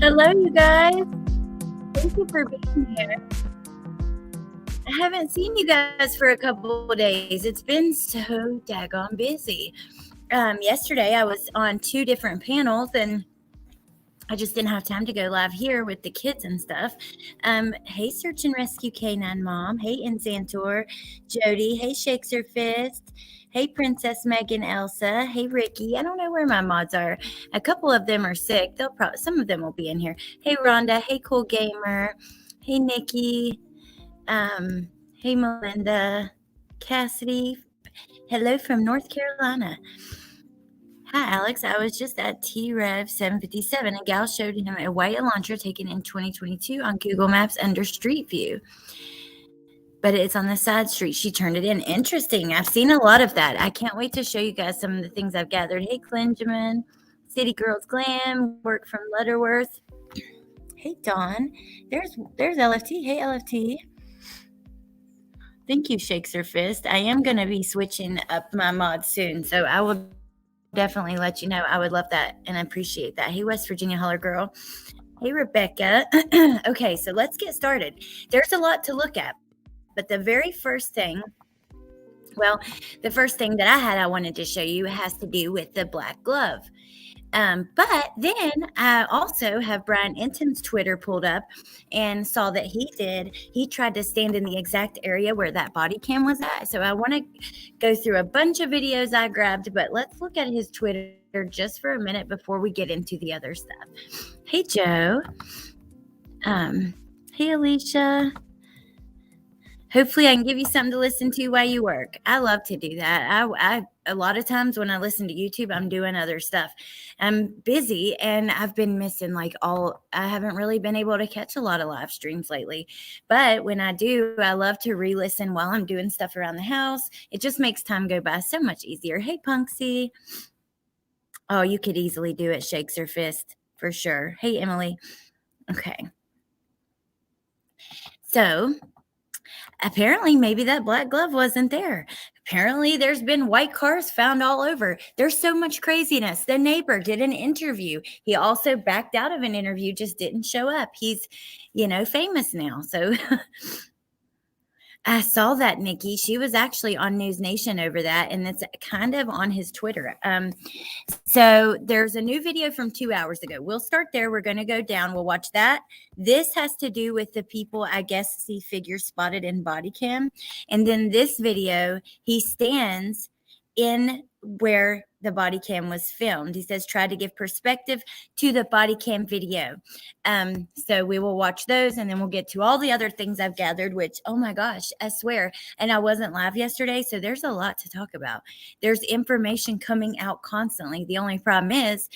Hello, you guys. Thank you for being here. I haven't seen you guys for a couple of days. It's been so daggone busy. Yesterday, I was on 2 different panels, and I just didn't have time to go live here with the kids and stuff. Hey, Search and Rescue Canine Mom. Hey, Insantor. Jody. Hey, Shakes Her Fist. Hey, Princess Megan Elsa. Hey, Ricky. I don't know where my mods are. A couple of them are sick. Some of them will be in here. Hey, Rhonda. Hey, Cool Gamer. Hey, Nikki. Hey, Melinda. Cassidy. Hello from North Carolina. Hi, Alex. I was just at T-Rev 757. A gal showed him a white Elantra taken in 2022 on Google Maps under Street View. But it's on the side street. She turned it in. Interesting. I've seen a lot of that. I can't wait to show you guys some of the things I've gathered. Hey, Clinjamin. City Girls Glam. Work from Lutterworth. Hey, Dawn. There's LFT. Hey, LFT. Thank you, Shakes Her Fist. I am going to be switching up my mods soon, so I will definitely let you know. I would love that and I appreciate that. Hey, West Virginia Holler Girl. Hey, Rebecca. Okay, so let's get started. There's a lot to look at, but the first thing that I wanted to show you has to do with the black glove. But then I also have Brian Enton's Twitter pulled up and saw that he tried to stand in the exact area where that body cam was at. So I want to go through a bunch of videos I grabbed, but let's look at his Twitter just for a minute before we get into the other stuff. Hey, Joe. Hey, Alicia. Hopefully I can give you something to listen to while you work. I love to do that. I a lot of times when I listen to YouTube, I'm doing other stuff. I'm busy and I've been missing I haven't really been able to catch a lot of live streams lately. But when I do, I love to re-listen while I'm doing stuff around the house. It just makes time go by so much easier. Hey, Punksy. Oh, you could easily do it. Shakes her fist for sure. Hey, Emily. Okay. So apparently maybe that black glove wasn't there. Apparently there's been white cars found all over. There's so much craziness. The neighbor did an interview. He also backed out of an interview, just didn't show up. He's, famous now. So I saw that, Nikki. She was actually on News Nation over that, and it's kind of on his Twitter. So there's a new video from 2 hours ago. We'll start there. We're going to go down. We'll watch that. This has to do with the people, I guess, see figures spotted in body cam. And then this video, he stands in where the body cam was filmed. He says, try to give perspective to the body cam video. So we will watch those and then we'll get to all the other things I've gathered, which, oh my gosh, I swear. And I wasn't live yesterday, so there's a lot to talk about. There's information coming out constantly. The only problem is,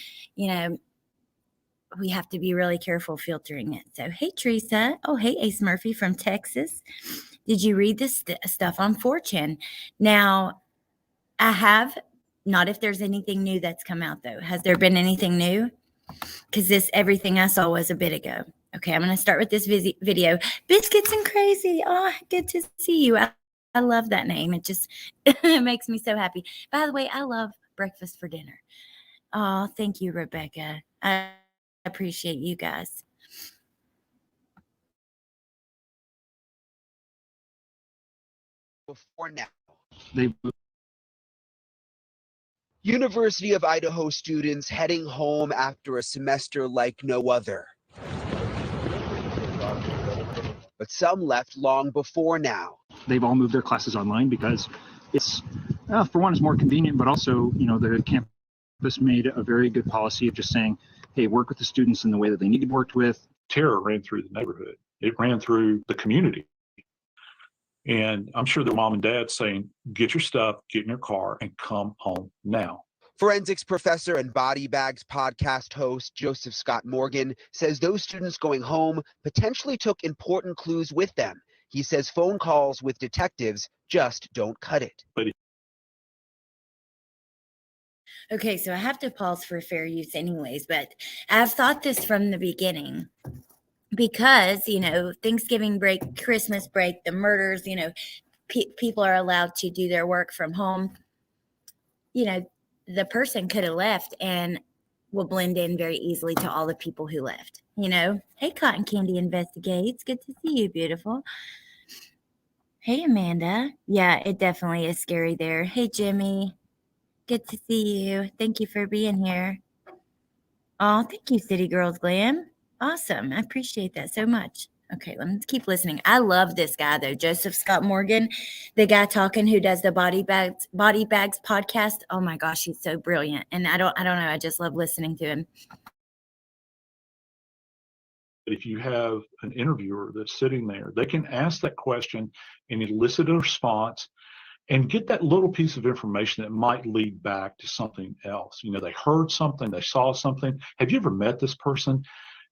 we have to be really careful filtering it. So, hey, Teresa. Oh, hey, Ace Murphy from Texas. Did you read this stuff on 4chan? Now, I have, not if there's anything new that's come out, though. Has there been anything new? Because everything I saw was a bit ago. Okay, I'm going to start with this video. Biscuits and Crazy. Oh, good to see you. I love that name. It just it makes me so happy. By the way, I love breakfast for dinner. Oh, thank you, Rebecca. I appreciate you guys. Before now. University of Idaho students heading home after a semester like no other. But some left long before now. They've all moved their classes online because it's, for one, it's more convenient, but also, the campus made a very good policy of just saying, hey, work with the students in the way that they need to be worked with. Terror ran through the neighborhood. It ran through the community. And I'm sure the mom and dad saying, get your stuff, get in your car, and come home now. Forensics professor and Body Bags podcast host Joseph Scott Morgan says those students going home potentially took important clues with them. He says phone calls with detectives just don't cut it. Okay, so I have to pause for fair use anyways, but I've thought this from the beginning. Because, Thanksgiving break, Christmas break, the murders, people are allowed to do their work from home. The person could have left and will blend in very easily to all the people who left. Hey, Cotton Candy Investigates. Good to see you, beautiful. Hey, Amanda. Yeah, it definitely is scary there. Hey, Jimmy. Good to see you. Thank you for being here. Oh, thank you, City Girls Glam. Awesome. I appreciate that so much. Okay, let's keep listening. I love this guy though, Joseph Scott Morgan, the guy talking who does the Body Bags podcast. Oh my gosh, he's so brilliant. And I don't know, I just love listening to him. If you have an interviewer that's sitting there, they can ask that question and elicit a response and get that little piece of information that might lead back to something else. They heard something, they saw something. Have you ever met this person?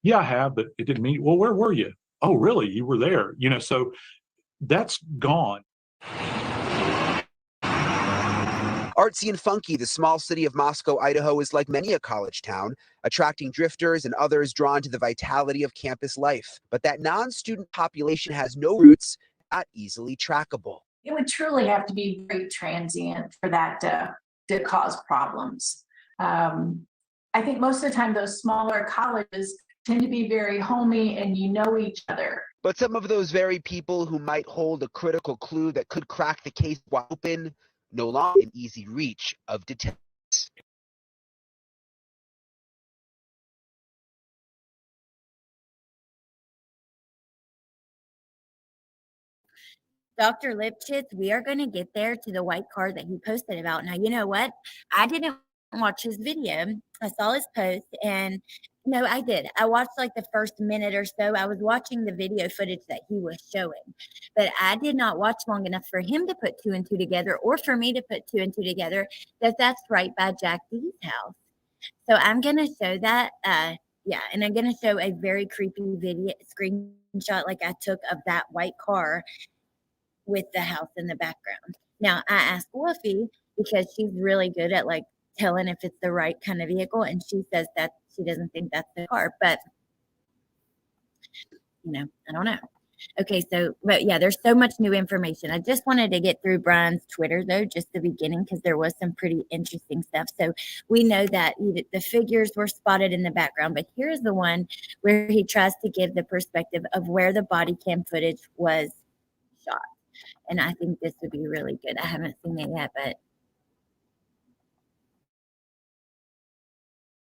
Yeah, I have, but it didn't mean, well, where were you? Oh, really? You were there. So that's gone. Artsy and funky, the small city of Moscow, Idaho is like many a college town, attracting drifters and others drawn to the vitality of campus life. But that non-student population has no roots, not easily trackable. It would truly have to be very transient for that to cause problems. I think most of the time those smaller colleges tend to be very homey and each other. But some of those very people who might hold a critical clue that could crack the case wide open, no longer in easy reach of detectives. Dr. Lipschitz, we are going to get there to the white car that he posted about. Now, you know what? I didn't watch his video. I saw his post and no, I did. I watched like the first minute or so. I was watching the video footage that he was showing, but I did not watch long enough for him to put two and two together or for me to put two and two together that that's right by Jack D's house. So I'm going to show that. Yeah, and I'm going to show a very creepy video screenshot like I took of that white car with the house in the background. Now, I asked Wolfie because she's really good at like telling if it's the right kind of vehicle, and she says that she doesn't think that's the car, but I don't know. Okay, but yeah, there's so much new information. I just wanted to get through Brian's Twitter though, just the beginning, because there was some pretty interesting stuff. So we know that the figures were spotted in the background, but here's the one where he tries to give the perspective of where the body cam footage was shot. And I think this would be really good. I haven't seen it yet, but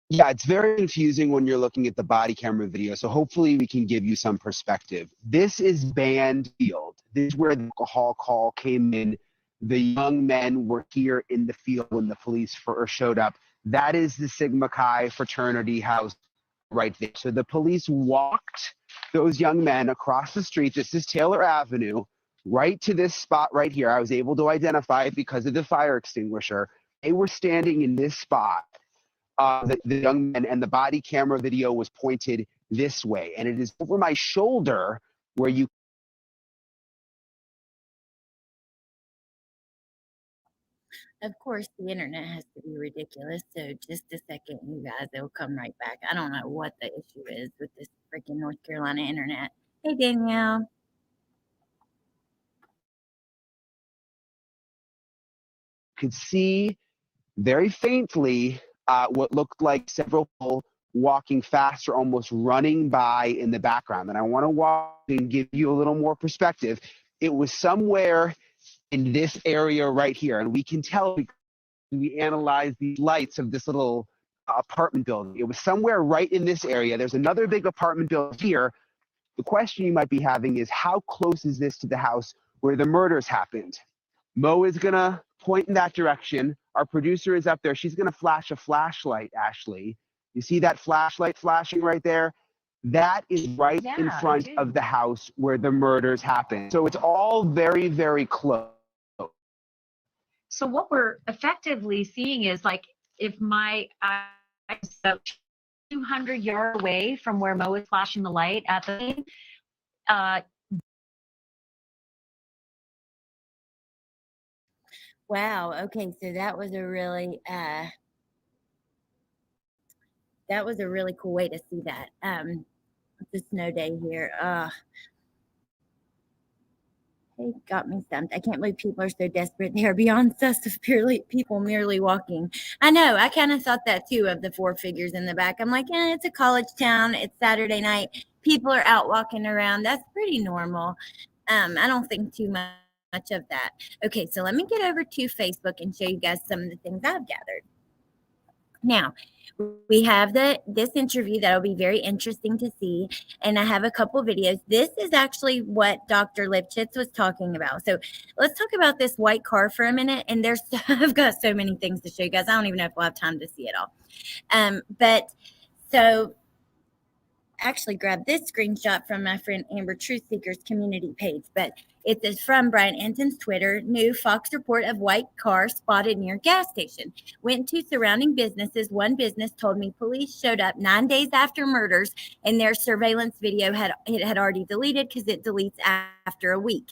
yeah, it's very confusing when you're looking at the body camera video. So hopefully we can give you some perspective. This is Band Field. This is where the alcohol call came in. The young men were here in the field when the police first showed up. That is the Sigma Chi fraternity house right there. So the police walked those young men across the street. This is Taylor Avenue, right to this spot right here. I was able to identify it because of the fire extinguisher. They were standing in this spot. The young men, and the body camera video was pointed this way, and it is over my shoulder where you. of course the internet has to be ridiculous. So just a second, you guys, it'll come right back. I don't know what the issue is with this freaking North Carolina internet. Hey, Danielle. Could see very faintly what looked like several people walking fast or almost running by in the background. And I want to walk and give you a little more perspective. It was somewhere in this area right here. And we can tell because we analyze the lights of this little apartment building. It was somewhere right in this area. There's another big apartment building here. The question you might be having is, how close is this to the house where the murders happened? Mo is going to point in that direction. Our producer is up there. She's going to flash a flashlight, Ashley. You see that flashlight flashing right there? That is right in front of the house where the murders happened. So it's all very, very close. So what we're effectively seeing is like if my eyes about 200 yards away from where Mo is flashing the light at the Wow. Okay, so that was a really cool way to see that. It's a snow day here. They got me stumped. I can't believe people are so desperate. They are beyond sus of people merely walking. I know. I kind of thought that too of the 4 figures in the back. I'm like, it's a college town. It's Saturday night. People are out walking around. That's pretty normal. I don't think too much of that. Okay, so let me get over to Facebook and show you guys some of the things I've gathered. Now, we have this interview that'll be very interesting to see, and I have a couple videos. This is actually what Dr. Lipschitz was talking about. So let's talk about this white car for a minute. And I've got so many things to show you guys. I don't even know if we'll have time to see it all. But so actually grabbed this screenshot from my friend Amber Truth Seekers community page, but it is from Brian Anton's Twitter. New Fox report of white car spotted near gas station. Went to surrounding businesses. One business told me police showed up 9 days after murders, and their surveillance video had already deleted because it deletes after a week.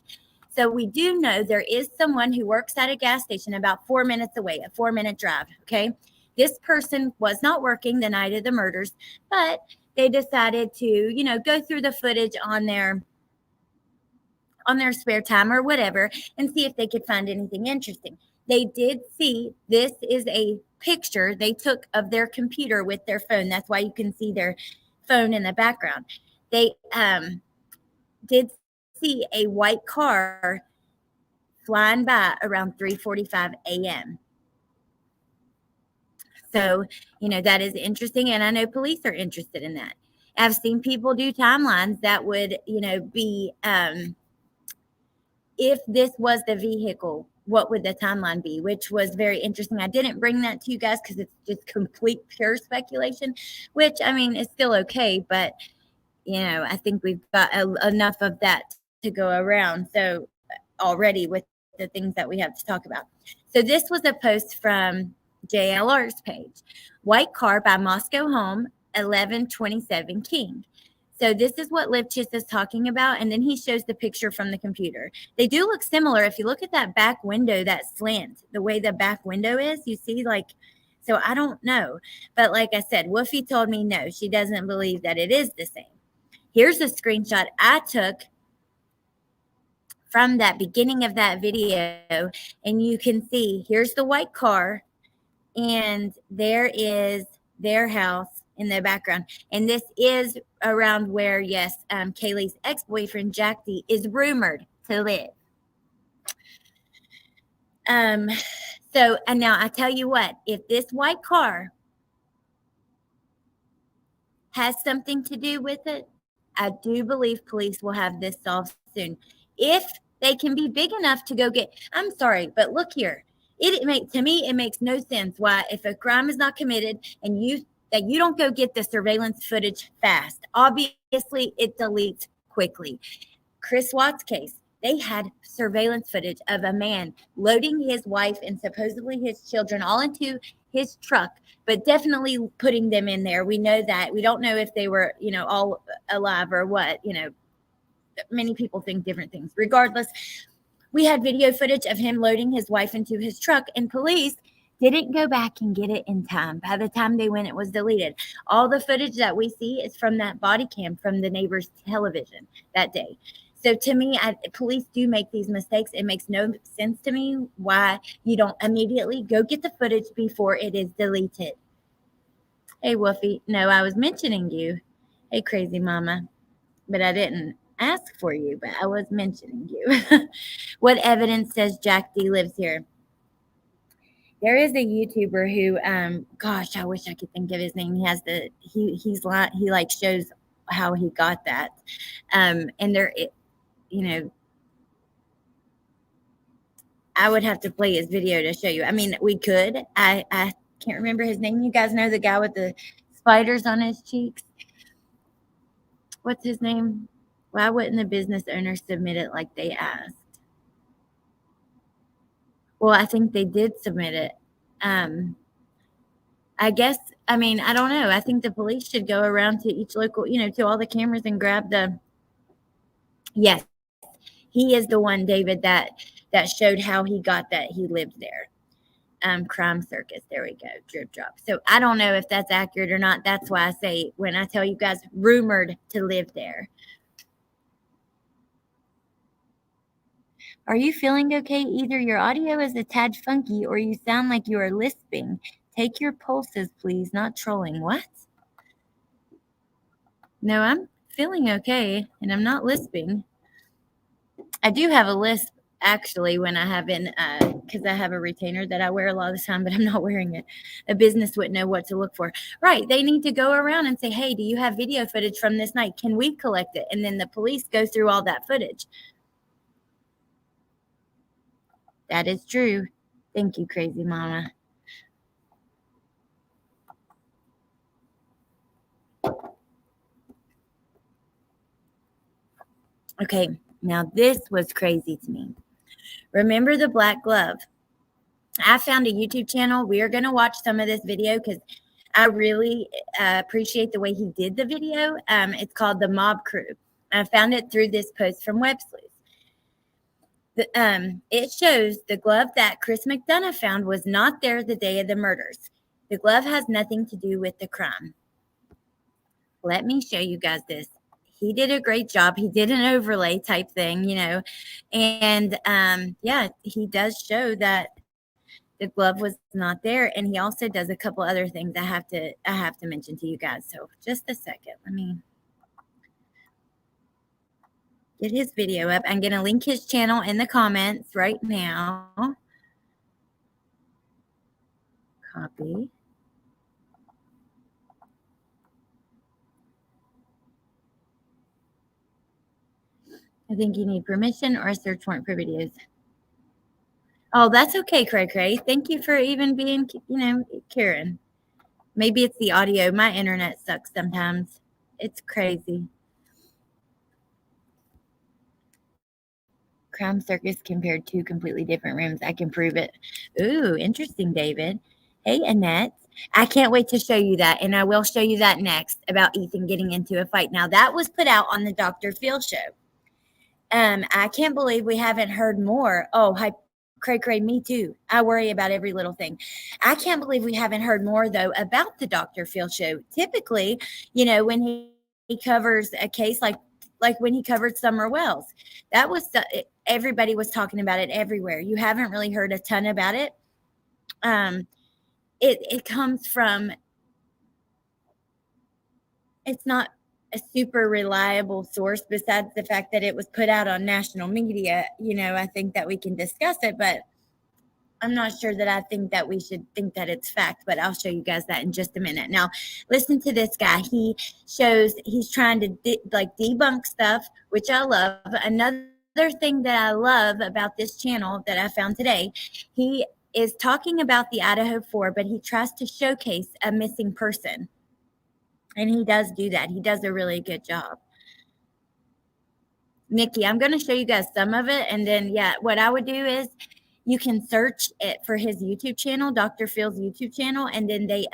So we do know there is someone who works at a gas station about 4 minutes away, a 4-minute drive. Okay, this person was not working the night of the murders, but they decided to, go through the footage on their spare time or whatever and see if they could find anything interesting. They did see, this is a picture they took of their computer with their phone. That's why you can see their phone in the background. They did see a white car flying by around 3:45 a.m. So, that is interesting. And I know police are interested in that. I've seen people do timelines that would, be, if this was the vehicle, what would the timeline be? Which was very interesting. I didn't bring that to you guys because it's just complete pure speculation, which, is still okay. But, I think we've got enough of that to go around. So already with the things that we have to talk about. So this was a post from JLR's page. White car by Moscow Home, 1127 King. So this is what Lipschitz is talking about. And then he shows the picture from the computer. They do look similar. If you look at that back window, that slant, the way the back window is, you see so I don't know. But like I said, Woofy told me no, she doesn't believe that it is the same. Here's a screenshot I took from that beginning of that video. And you can see, here's the white car. And there is their house in the background. And this is around where, yes, Kaylee's ex-boyfriend, Jack D, is rumored to live. So, and now I tell you what, if this white car has something to do with it, I do believe police will have this solved soon. If they can be big enough to go get, I'm sorry, but look here. To me, it makes no sense why, if a crime is not committed and you don't go get the surveillance footage fast. Obviously, it deletes quickly. Chris Watts' case, they had surveillance footage of a man loading his wife and supposedly his children all into his truck, but definitely putting them in there. We know that. We don't know if they were, all alive or what. Many people think different things. Regardless, we had video footage of him loading his wife into his truck, and police didn't go back and get it in time. By the time they went, it was deleted. All the footage that we see is from that body cam from the neighbor's television that day. So to me, police do make these mistakes. It makes no sense to me why you don't immediately go get the footage before it is deleted. Hey, Woofy. No, I was mentioning you. Hey, crazy mama. But I didn't ask for you, but I was mentioning you. What evidence says Jack D lives here? There is a YouTuber who, gosh, I wish I could think of his name. He has he shows how he got that. And there, I would have to play his video to show you. We could. I can't remember his name. You guys know the guy with the spiders on his cheeks? What's his name? Why wouldn't the business owner submit it like they asked? Well, I think they did submit it. I guess, I don't know. I think the police should go around to each local, to all the cameras and grab yes, he is the one, David, that showed how he got that he lived there. Crime Circus. There we go. Drip drop. So I don't know if that's accurate or not. That's why I say, when I tell you guys, rumored to live there. Are you feeling okay? Either your audio is a tad funky or you sound like you are lisping. Take your pulses, please. Not trolling. What? No, I'm feeling okay, and I'm not lisping. I do have a lisp, actually, when I have in, because I have a retainer that I wear a lot of the time, but I'm not wearing it. A business wouldn't know what to look for. Right. They need to go around and say, hey, do you have video footage from this night? Can we collect it? And then the police go through all that footage. That is true. Thank you, crazy mama. Okay, now this was crazy to me. Remember the black glove? I found a YouTube channel. We are going to watch some of this video because I really appreciate the way he did the video. It's called The Mob Crew. I found it through this post from Web Sleuth. It shows the glove that Chris McDonough found was not there the day of the murders. The glove has nothing to do with the crime. Let me show you guys this. He did a great job. He did an overlay type thing, you know, and yeah, he does show that the glove was not there, and he also does a couple other things I have to mention to you guys. So just a second, let me get his video up. I'm going to link his channel in the comments right now. Copy. I think you need permission or a search warrant for videos. Oh, that's okay, Cray Cray. Thank you for even being, you know, Karen. Maybe it's the audio. My internet sucks sometimes. It's crazy. Crime Circus compared two completely different rooms. I can prove it. Ooh, interesting, David. Hey, Annette. I can't wait to show you that, and I will show you that next about Ethan getting into a fight. Now, that was put out on the Dr. Phil show. I can't believe we haven't heard more. Oh, hi, Cray Cray, me too. I worry about every little thing. I can't believe we haven't heard more, though, about the Dr. Phil show. Typically, you know, when he covers a case like when he covered Summer Wells, that was everybody was talking about it everywhere. You haven't really heard a ton about it. It comes from, it's not a super reliable source besides the fact that it was put out on national media. You know, I think that we can discuss it, but I'm not sure that I think that we should think that it's fact, but I'll show you guys that in just a minute. Now, listen to this guy. He shows he's trying to debunk stuff, which I love. Another thing that I love about this channel that I found today, he is talking about the Idaho 4, but he tries to showcase a missing person. And he does do that. He does a really good job. Nikki, I'm going to show you guys some of it. And then, yeah, what I would do is you can search it for his YouTube channel, Dr. Phil's YouTube channel, and then they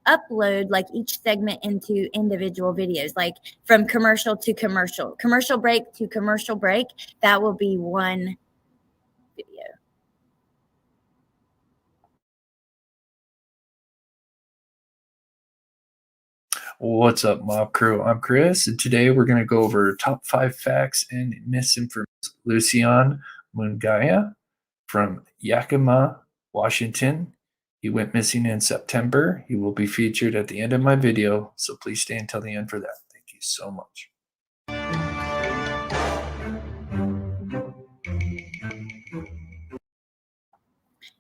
upload like each segment into individual videos, like from commercial to commercial break to commercial break. That will be one video. What's up, Mob Crew? I'm Chris, and today we're going to go over top 5 facts and misinformation. Lucian Mungaya from Yakima, Washington. He went missing in September. He will be featured at the end of my video, so please stay until the end for that. Thank you so much.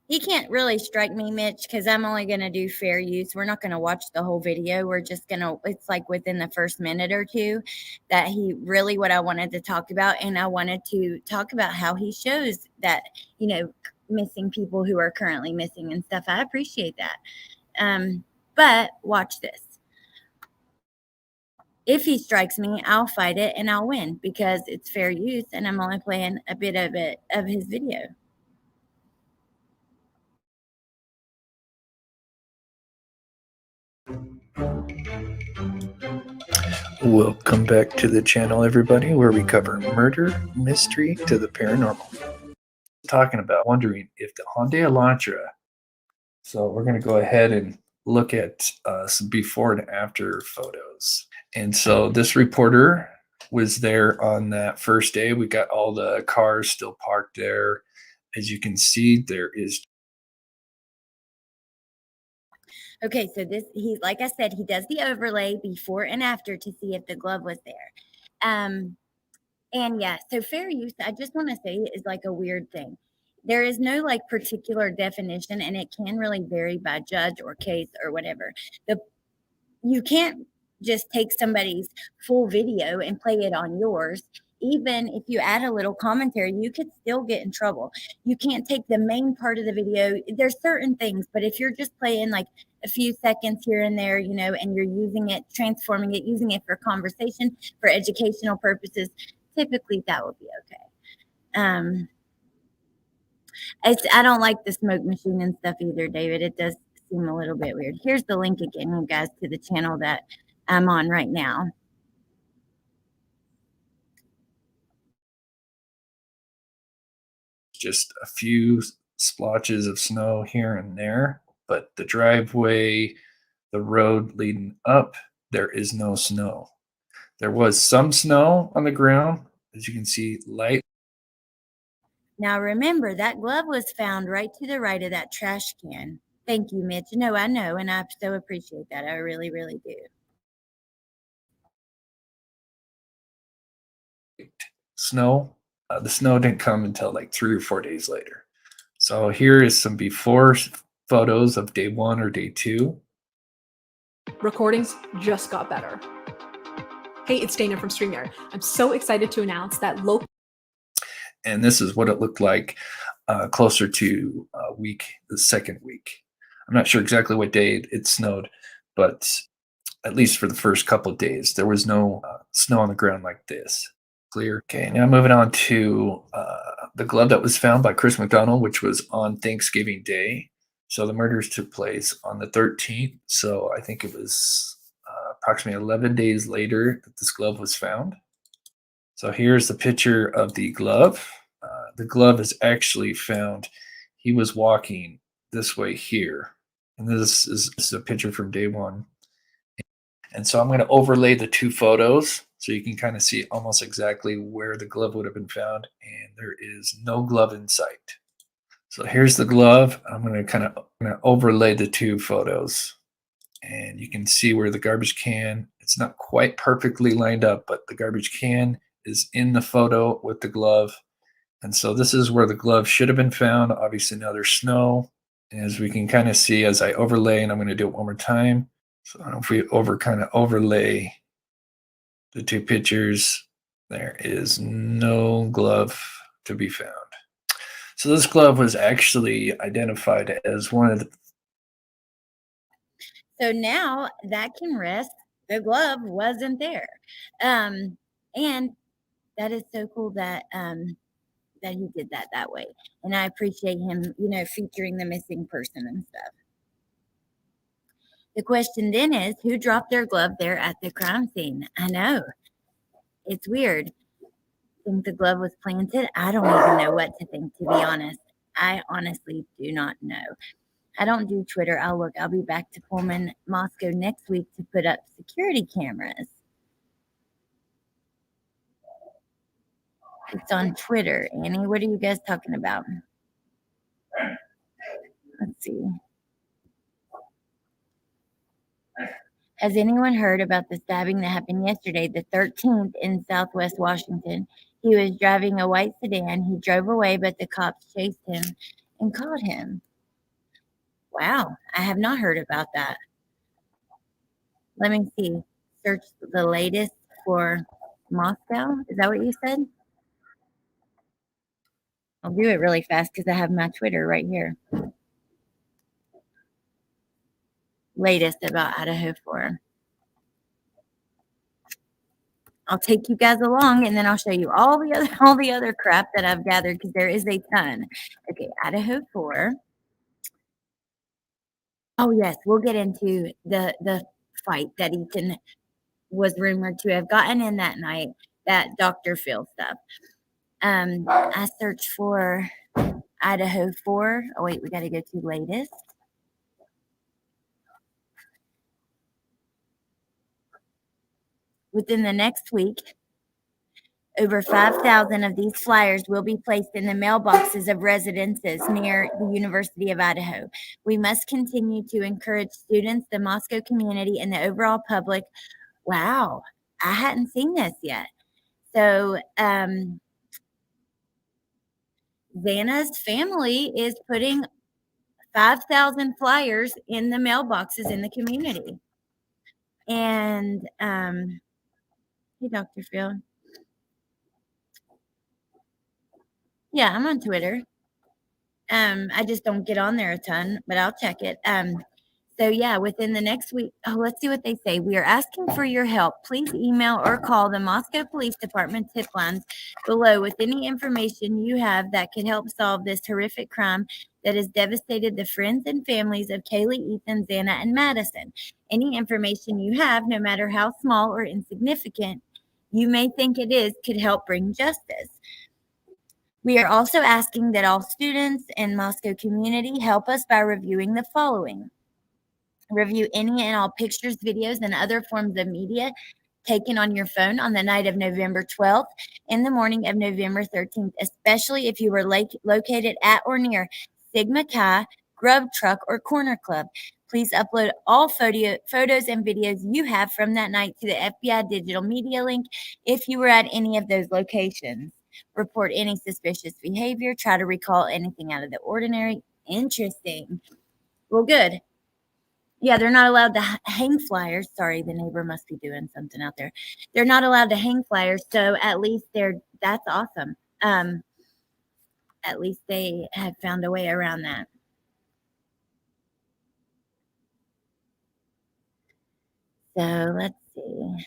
You can't really strike me, Mitch, because I'm only going to do fair use. We're not going to watch the whole video. We're just going to, it's like within the first minute or two that he really what I wanted to talk about. And I wanted to talk about how he shows that, you know, missing people who are currently missing and stuff. I appreciate that. But watch this. If he strikes me, I'll fight it and I'll win because it's fair use. And I'm only playing a bit of it of his video. Welcome back to the channel, everybody, where we cover murder, mystery to the paranormal. Talking about wondering if the Hyundai Elantra. So we're going to go ahead and look at some before and after photos. And so this reporter was there on that first day. We got all the cars still parked there. As you can see, there is. Okay, so he, like I said, he does the overlay before and after to see if the glove was there. And yeah, so fair use, I just want to say, is like a weird thing. There is no like particular definition, and it can really vary by judge or case or whatever. You can't just take somebody's full video and play it on yours. Even if you add a little commentary, you could still get in trouble. You can't take the main part of the video. There's certain things, but if you're just playing like a few seconds here and there, and you're using it, transforming it, using it for conversation, for educational purposes, typically that would be okay. I don't like the smoke machine and stuff either, David. It does seem a little bit weird. Here's the link again, you guys, to the channel that I'm on right now. Just a few splotches of snow here and there, but the driveway, the road leading up, there is no snow. There was some snow on the ground, as you can see, light. Now remember, that glove was found right to the right of that trash can. Thank you, Mitch. No, I know, and I so appreciate that. I really, really do. Snow. The snow didn't come until like 3 or 4 days later. So here is some before photos of day 1 or day 2. Recordings just got better. Hey, it's Dana from StreamYard. I'm so excited to announce that local. And this is what it looked like closer to the second week. I'm not sure exactly what day it snowed, but at least for the first couple of days, there was no snow on the ground like this. Clear. Okay, now moving on to the glove that was found by Chris McDonald, which was on Thanksgiving Day. So the murders took place on the 13th. So I think it was approximately 11 days later that this glove was found. So here's the picture of the glove. The glove is actually found. He was walking this way here. And this is a picture from day 1. And so I'm going to overlay the 2 photos so you can kind of see almost exactly where the glove would have been found. And there is no glove in sight. So here's the glove. I'm going to overlay the 2 photos. And you can see where the garbage can, it's not quite perfectly lined up, but the garbage can is in the photo with the glove. And so this is where the glove should have been found. Obviously now there's snow. And as we can kind of see as I overlay, and I'm going to do it one more time. So if we overlay the 2 pictures, there is no glove to be found. So this glove was actually identified as one of the. So now that can rest. The glove wasn't there. And that is so cool that that he did that way. And I appreciate him, featuring the missing person and stuff. The question then is, who dropped their glove there at the crime scene? I know. It's weird. Think the glove was planted? I don't even know what to think, to be honest. I honestly do not know. I don't do Twitter. I'll be back to Pullman, Moscow next week to put up security cameras. It's on Twitter. Annie, what are you guys talking about? Let's see. Has anyone heard about the stabbing that happened yesterday, the 13th, in Southwest Washington? He was driving a white sedan. He drove away, but the cops chased him and caught him. Wow, I have not heard about that. Let me see. Search the latest for Moscow. Is that what you said? I'll do it really fast because I have my Twitter right here. Latest about Idaho 4. I'll take you guys along, and then I'll show you all the other crap that I've gathered, because there is a ton. Okay, Idaho 4. Oh yes, we'll get into the fight that Ethan was rumored to have gotten in that night, that Dr. Phil stuff. I searched for Idaho 4. Oh wait, we got to go to latest. Within the next week, Over 5,000 of these flyers will be placed in the mailboxes of residences near the University of Idaho. We must continue to encourage students, the Moscow community, and the overall public. Wow, I hadn't seen this yet. So, Xana's family is putting 5,000 flyers in the mailboxes in the community. And, hey, Dr. Phil. Yeah, I'm on Twitter. I just don't get on there a ton, but I'll check it. So yeah, within the next week, let's see what they say. We are asking for your help. Please email or call the Moscow Police Department tip lines below with any information you have that could help solve this horrific crime that has devastated the friends and families of Kaylee, Ethan, Xana, and Madison. Any information you have, no matter how small or insignificant you may think it is, could help bring justice. We are also asking that all students and Moscow community help us by reviewing the following. Review any and all pictures, videos, and other forms of media taken on your phone on the night of November 12th and the morning of November 13th, especially if you were located at or near Sigma Chi, Grub Truck, or Corner Club. Please upload all photos and videos you have from that night to the FBI digital media link if you were at any of those locations. Report any suspicious behavior. Try to recall anything out of the ordinary. Interesting. Well, good. Yeah, they're not allowed to hang flyers. Sorry, the neighbor must be doing something out there. They're not allowed to hang flyers, so at least that's awesome. At least they have found a way around that. So let's see.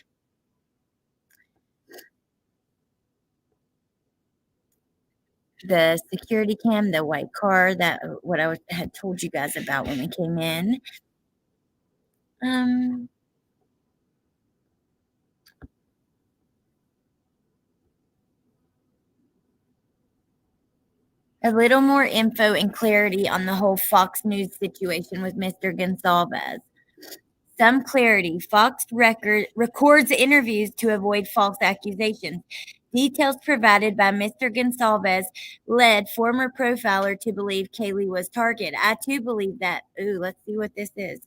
The security cam, the white car, that what I had told you guys about when we came in. A little more info and clarity on the whole Fox News situation with Mr. Gonsalves. Some clarity. Fox records interviews to avoid false accusations. Details provided by Mr. Gonsalves led former profiler to believe Kaylee was target. I too believe that. Ooh, let's see what this is.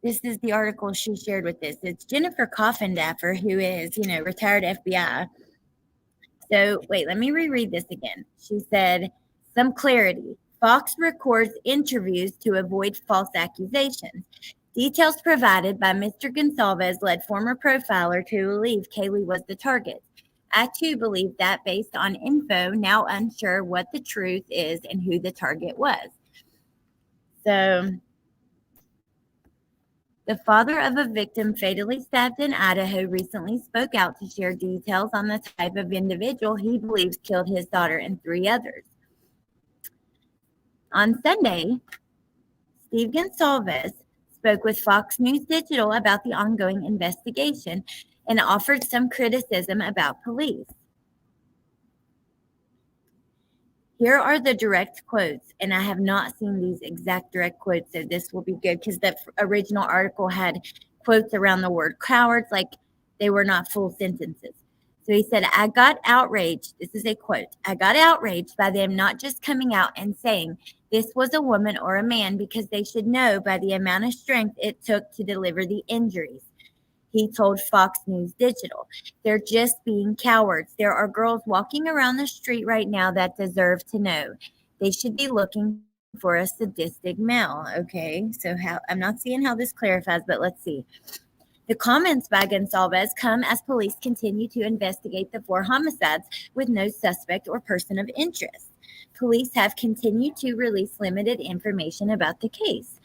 This is the article she shared with this. It's Jennifer Coffindaffer, who is, retired FBI. So wait, let me reread this again. She said, some clarity. Fox records interviews to avoid false accusations. Details provided by Mr. Gonsalves led former profiler to believe Kaylee was the target. I too believe that based on info, now unsure what the truth is and who the target was. So the father of a victim fatally stabbed in Idaho recently spoke out to share details on the type of individual he believes killed his daughter and 3 others. On Sunday, Steve Gonsalves spoke with Fox News Digital about the ongoing investigation and offered some criticism about police. Here are the direct quotes, and I have not seen these exact direct quotes, so this will be good because the original article had quotes around the word cowards, like they were not full sentences. So he said, I got outraged. This is a quote. I got outraged by them not just coming out and saying this was a woman or a man because they should know by the amount of strength it took to deliver the injuries. He told Fox News Digital, they're just being cowards. There are girls walking around the street right now that deserve to know. They should be looking for a sadistic male. Okay, so I'm not seeing how this clarifies, but let's see. The comments by Gonsalves come as police continue to investigate the 4 homicides with no suspect or person of interest. Police have continued to release limited information about the case.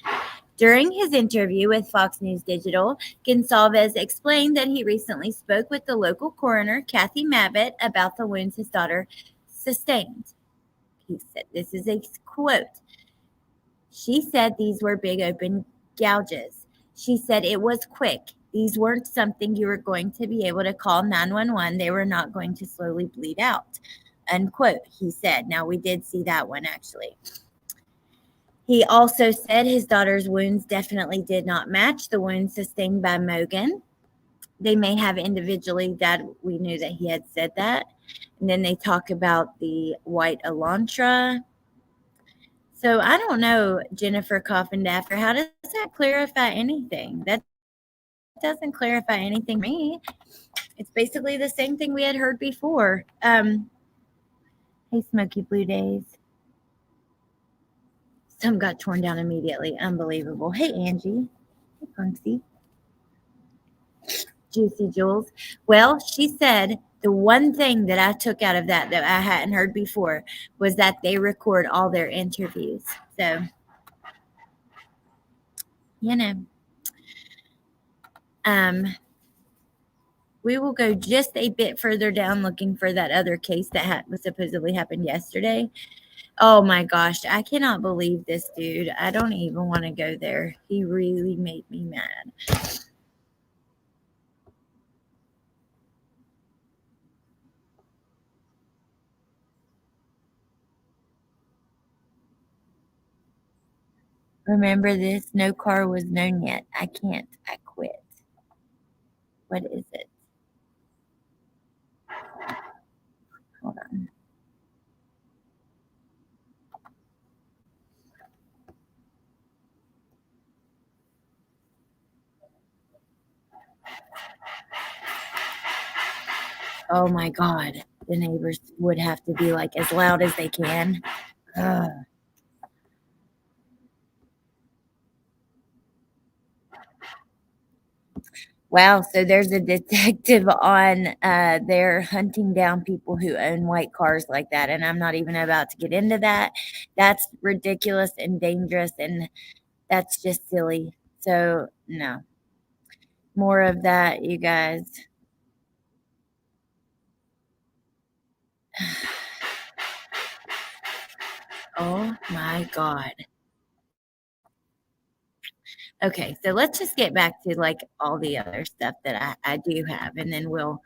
During his interview with Fox News Digital, Gonsalves explained that he recently spoke with the local coroner, Kathy Mabbitt, about the wounds his daughter sustained. He said, this is a quote. She said these were big open gouges. She said it was quick. These weren't something you were going to be able to call 911. They were not going to slowly bleed out. unquote, he said. Now, we did see that one, actually. He also said his daughter's wounds definitely did not match the wounds sustained by Mogan. They may have individually, Dad, we knew that he had said that. And then they talk about the white Elantra. So I don't know, Jennifer Coffindaffer, how does that clarify anything? That doesn't clarify anything to me. It's basically the same thing we had heard before. Hey, Smoky Blue Days. Some got torn down immediately. Unbelievable. Hey, Angie. Hey, Punksy. Juicy Jules. Well, she said the one thing that I took out of that I hadn't heard before was that they record all their interviews. So, you know, we will go just a bit further down looking for that other case that was supposedly happened yesterday. Oh my gosh, I cannot believe this dude. I don't even want to go there. He really made me mad. Remember this? No car was known yet. I can't. I quit. What is it? Hold on. Oh my God. The neighbors would have to be like as loud as they can. Ugh. Wow, so there's a detective on there hunting down people who own white cars like that, and I'm not even about to get into that. That's ridiculous and dangerous, and that's just silly. So, no. More of that, you guys. Oh my God. Okay, so let's just get back to like all the other stuff that I do have, and then we'll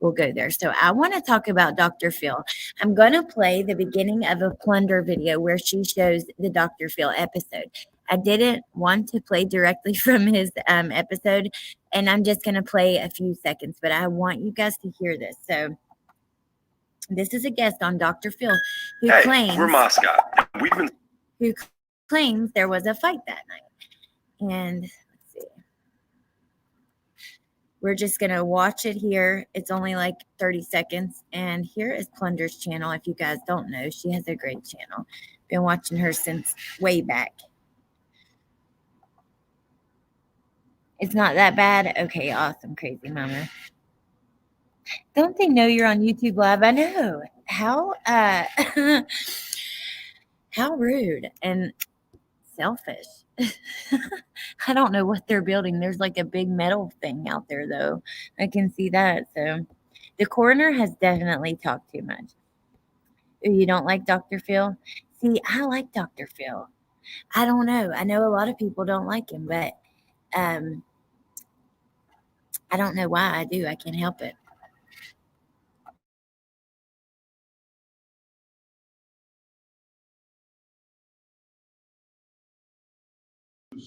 go there. So I want to talk about Dr. Phil. I'm going to play the beginning of a Plunder video where she shows the Dr. Phil episode. I didn't want to play directly from his episode, and I'm just going to play a few seconds, but I want you guys to hear this. So this is a guest on Dr. Phil who claims we're Moscow. Who claims there was a fight that night. And let's see. We're just going to watch it here. It's only like 30 seconds. And here is Plunder's channel. If you guys don't know, she has a great channel. Been watching her since way back. It's not that bad? Okay, awesome. Crazy mama. Don't they know you're on YouTube Live? I know. How how rude and selfish. I don't know what they're building. There's like a big metal thing out there, though. I can see that. So the coroner has definitely talked too much. Ooh, you don't like Dr. Phil? See, I like Dr. Phil. I don't know. I know a lot of people don't like him, but I don't know why I do. I can't help it.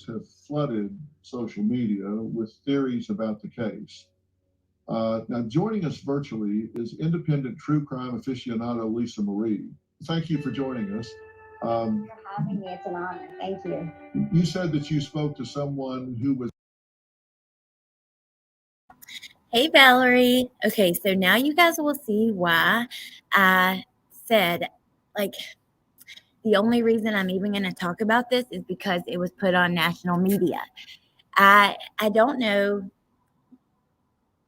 Have flooded social media with theories about the case. Now, joining us virtually is independent true crime aficionado Lisa Marie. Thank you for joining us. For having me, it's an honor. Thank you. You said that you spoke to someone who was. Hey, Valerie. Okay, so now you guys will see why I said, like, the only reason I'm even going to talk about this is because it was put on national media. I don't know.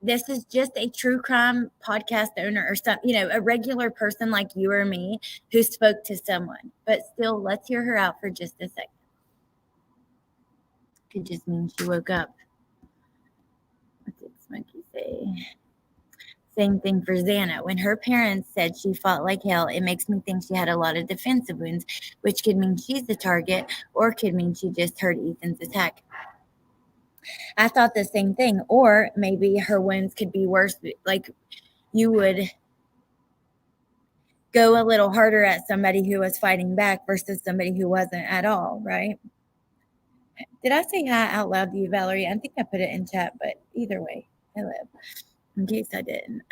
This is just a true crime podcast owner or some, a regular person like you or me who spoke to someone. But still, let's hear her out for just a second. Could just mean she woke up. What did Smokey say? Same thing for Xana. When her parents said she fought like hell, it makes me think she had a lot of defensive wounds, which could mean she's the target or could mean she just heard Ethan's attack. I thought the same thing. Or maybe her wounds could be worse. Like you would go a little harder at somebody who was fighting back versus somebody who wasn't at all, right? Did I say hi out loud to you, Valerie? I think I put it in chat, but either way, hello, in case I didn't.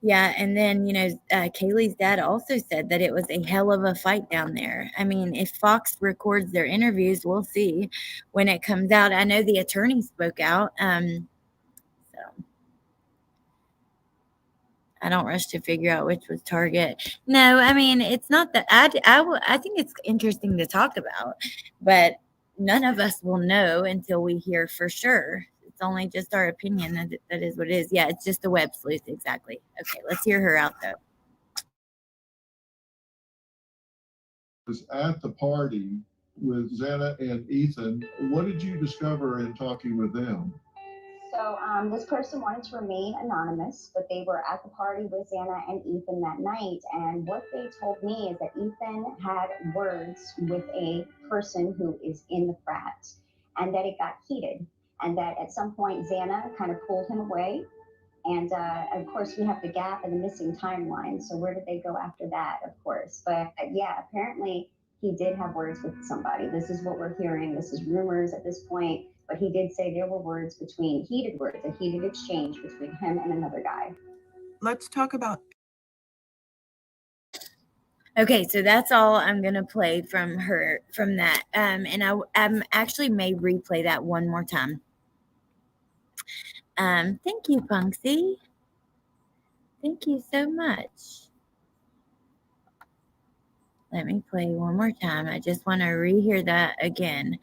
Yeah, and then, Kaylee's dad also said that it was a hell of a fight down there. I mean, if Fox records their interviews, we'll see when it comes out. I know the attorney spoke out, so I don't rush to figure out which was Target. No, I mean, it's not that. I think it's interesting to talk about, but none of us will know until we hear for sure. It's only just our opinion. That is what it is. Yeah, it's just a web sleuth. Exactly. Okay, let's hear her out, though. Was at the party with Xana and Ethan. What did you discover in talking with them? So this person wanted to remain anonymous, but they were at the party with Xana and Ethan that night. And what they told me is that Ethan had words with a person who is in the frat, and that it got heated, and that at some point Xana kind of pulled him away. And of course, we have the gap and the missing timeline. So where did they go after that, of course? But yeah, apparently he did have words with somebody. This is what we're hearing. This is rumors at this point. But he did say there were words between, heated words, a heated exchange between him and another guy. Let's talk about. Okay, so that's all I'm gonna play from that. And I actually may replay that one more time. Thank you, Punksy. Thank you so much. Let me play one more time. I just want to rehear that again.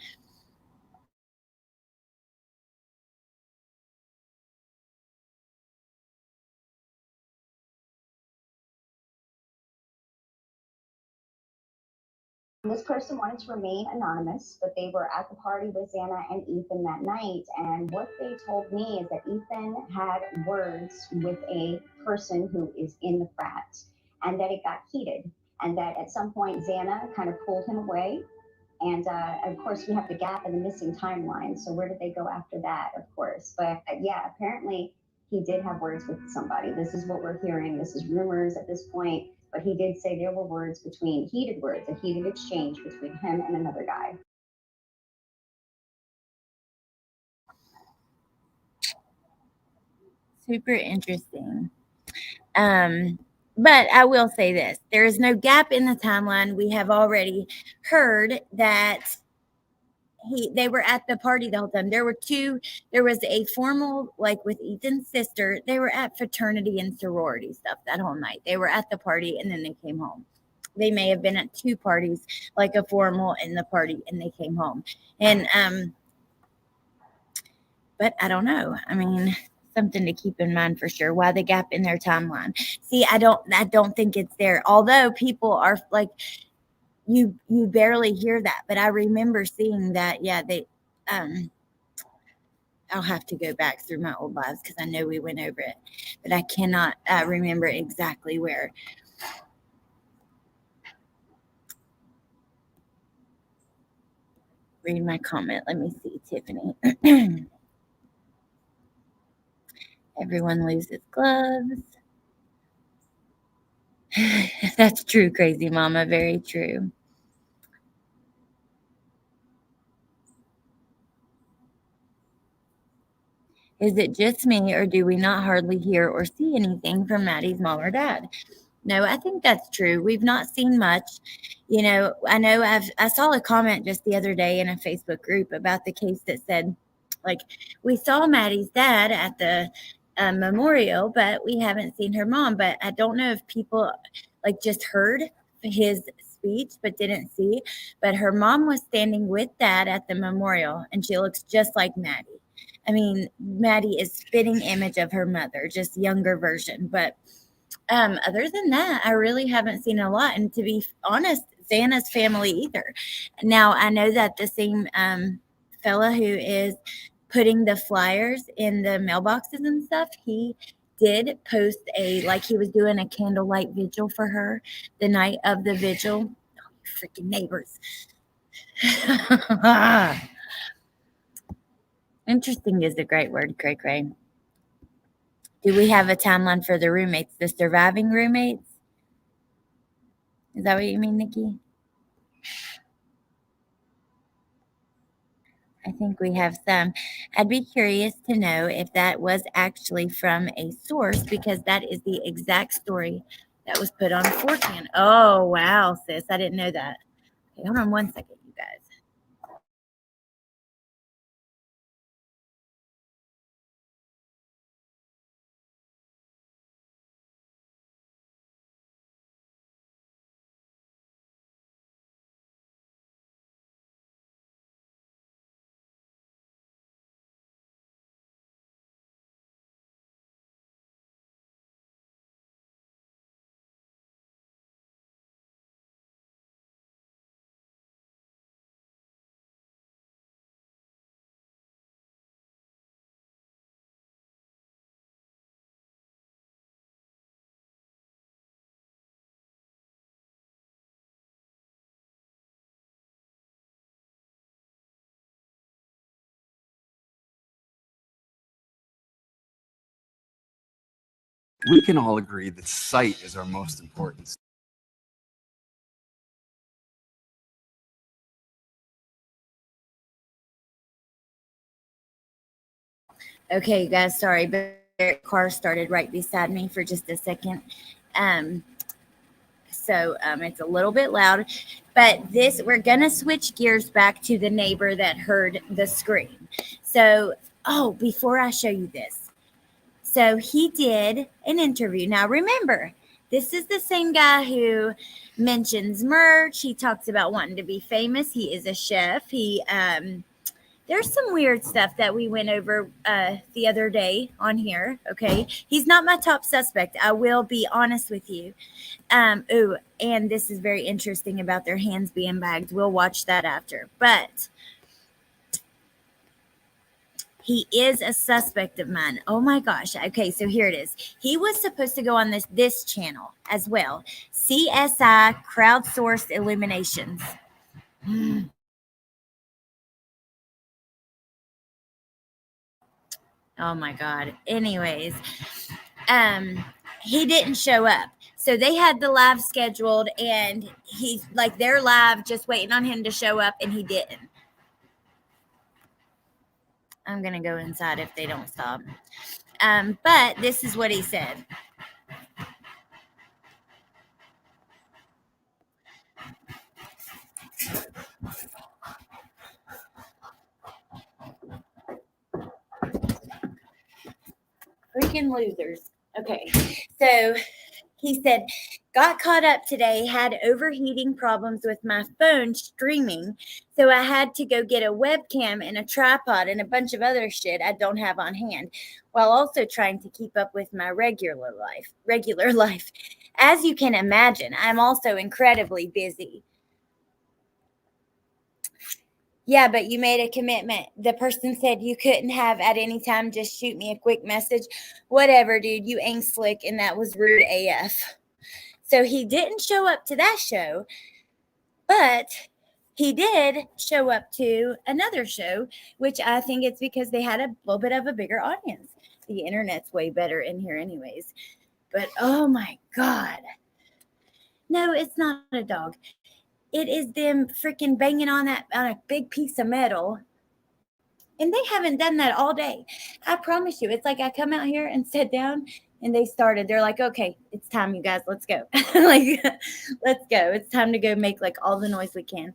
This person wanted to remain anonymous, but they were at the party with Xana and Ethan that night. And what they told me is that Ethan had words with a person who is in the frat, and that it got heated, and that at some point Xana kind of pulled him away. And of course, we have the gap and the missing timeline. So where did they go after that, of course? But yeah, apparently he did have words with somebody. This is what we're hearing. This is rumors at this point. But he did say there were words between, heated words, a heated exchange between him and another guy. Super interesting. But I will say this. There is no gap in the timeline. We have already heard that they were at the party the whole time. There was a formal, like with Ethan's sister, they were at fraternity and sorority stuff that whole night. They were at the party and then they came home. They may have been at two parties, like a formal and the party, and they came home. And but I don't know. I mean, something to keep in mind for sure. Why the gap in their timeline? See, I don't think it's there. Although people are like, you barely hear that, but I remember seeing that. Yeah, they I'll have to go back through my old lives because I know we went over it, but I cannot remember exactly where. Read my comment. Let me see, Tiffany. Everyone loses gloves. That's true, crazy mama. Very true. Is it just me, or do we not hardly hear or see anything from Maddie's mom or dad? No, I think that's true. We've not seen much. I know I saw a comment just the other day in a Facebook group about the case that said, like, we saw Maddie's dad at the memorial, but we haven't seen her mom. But I don't know if people like just heard his speech but didn't see. But her mom was standing with dad at the memorial, and she looks just like Maddie. I mean, Maddie is spitting image of her mother, just younger version. But other than that, I really haven't seen a lot. And to be honest, Xana's family either. Now, I know that the same fella who is putting the flyers in the mailboxes and stuff, he did post like he was doing a candlelight vigil for her the night of the vigil. Oh, freaking neighbors. Interesting is a great word, cray cray. Do we have a timeline for the roommates, the surviving roommates? Is that what you mean, Nikki? I think we have some. I'd be curious to know if that was actually from a source, because that is the exact story that was put on 4chan. Oh, wow, sis. I didn't know that. Okay, hold on one second, you guys. We can all agree that sight is our most important. Okay, you guys, sorry, but the car started right beside me for just a second. So it's a little bit loud, but we're gonna switch gears back to the neighbor that heard the scream. So, before I show you this, so he did an interview. Now remember, this is the same guy who mentions merch. He talks about wanting to be famous. He is a chef. There's some weird stuff that we went over the other day on here. Okay, he's not my top suspect. I will be honest with you. And this is very interesting about their hands being bagged. We'll watch that after. But he is a suspect of mine. Oh my gosh. Okay, so here it is. He was supposed to go on this channel as well. CSI Crowdsourced Eliminations. Oh my God. Anyways, he didn't show up. So they had the live scheduled, and he's like, they're live just waiting on him to show up, and he didn't. I'm going to go inside if they don't stop. But this is what he said. Freaking losers. Okay. So he said, got caught up today, had overheating problems with my phone streaming. So I had to go get a webcam and a tripod and a bunch of other shit I don't have on hand, while also trying to keep up with my regular life. As you can imagine, I'm also incredibly busy. Yeah, but you made a commitment. The person said you couldn't have at any time, just shoot me a quick message. Whatever, dude, you ain't slick, and that was rude AF. So he didn't show up to that show, but he did show up to another show, which I think it's because they had a little bit of a bigger audience. The internet's way better in here anyways. But oh my God. No, it's not a dog. It is them freaking banging on a big piece of metal. And they haven't done that all day. I promise you. It's like I come out here and sit down, and they started. They're like, okay, it's time, you guys. Let's go. Like, let's go. It's time to go make like all the noise we can.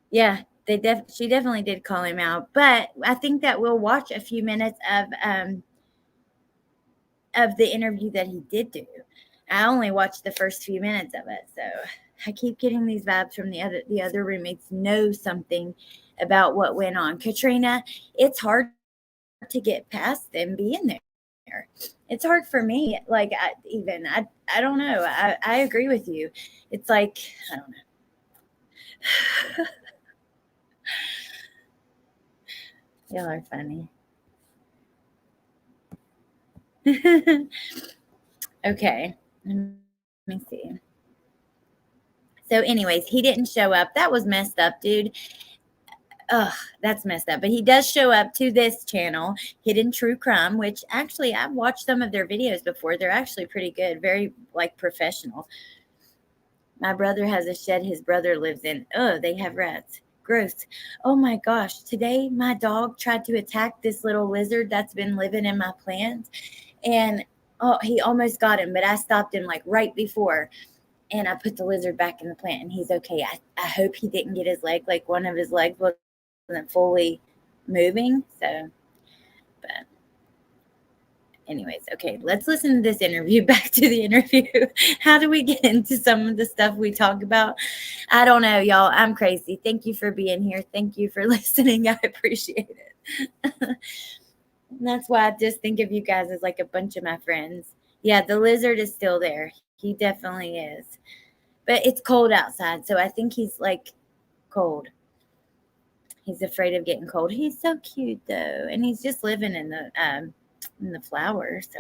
Yeah, she definitely did call him out. But I think that we'll watch a few minutes of the interview that he did do. I only watched the first few minutes of it, so I keep getting these vibes from the other roommates know something about what went on. Katrina, it's hard to get past them being there. It's hard for me. Like I don't know. I agree with you. It's like, I don't know. Y'all are funny. Okay. Let me see. So anyways, he didn't show up. That was messed up, dude. Ugh, that's messed up. But he does show up to this channel, Hidden True Crime, which actually I've watched some of their videos before. They're actually pretty good, very like professional. My brother has a shed his brother lives in. Oh, they have rats. Gross. Oh my gosh. Today my dog tried to attack this little lizard that's been living in my plants. And oh, he almost got him, but I stopped him like right before. And I put the lizard back in the plant and he's okay. I hope he didn't get his leg, like one of his legs wasn't fully moving. So, but anyways, okay, let's listen to this interview. Back to the interview. How do we get into some of the stuff we talk about? I don't know, y'all. I'm crazy. Thank you for being here. Thank you for listening. I appreciate it. That's why I just think of you guys as like a bunch of my friends. Yeah, the lizard is still there. He definitely is. But it's cold outside, so I think he's like cold. He's afraid of getting cold. He's so cute though, and he's just living in the flowers. So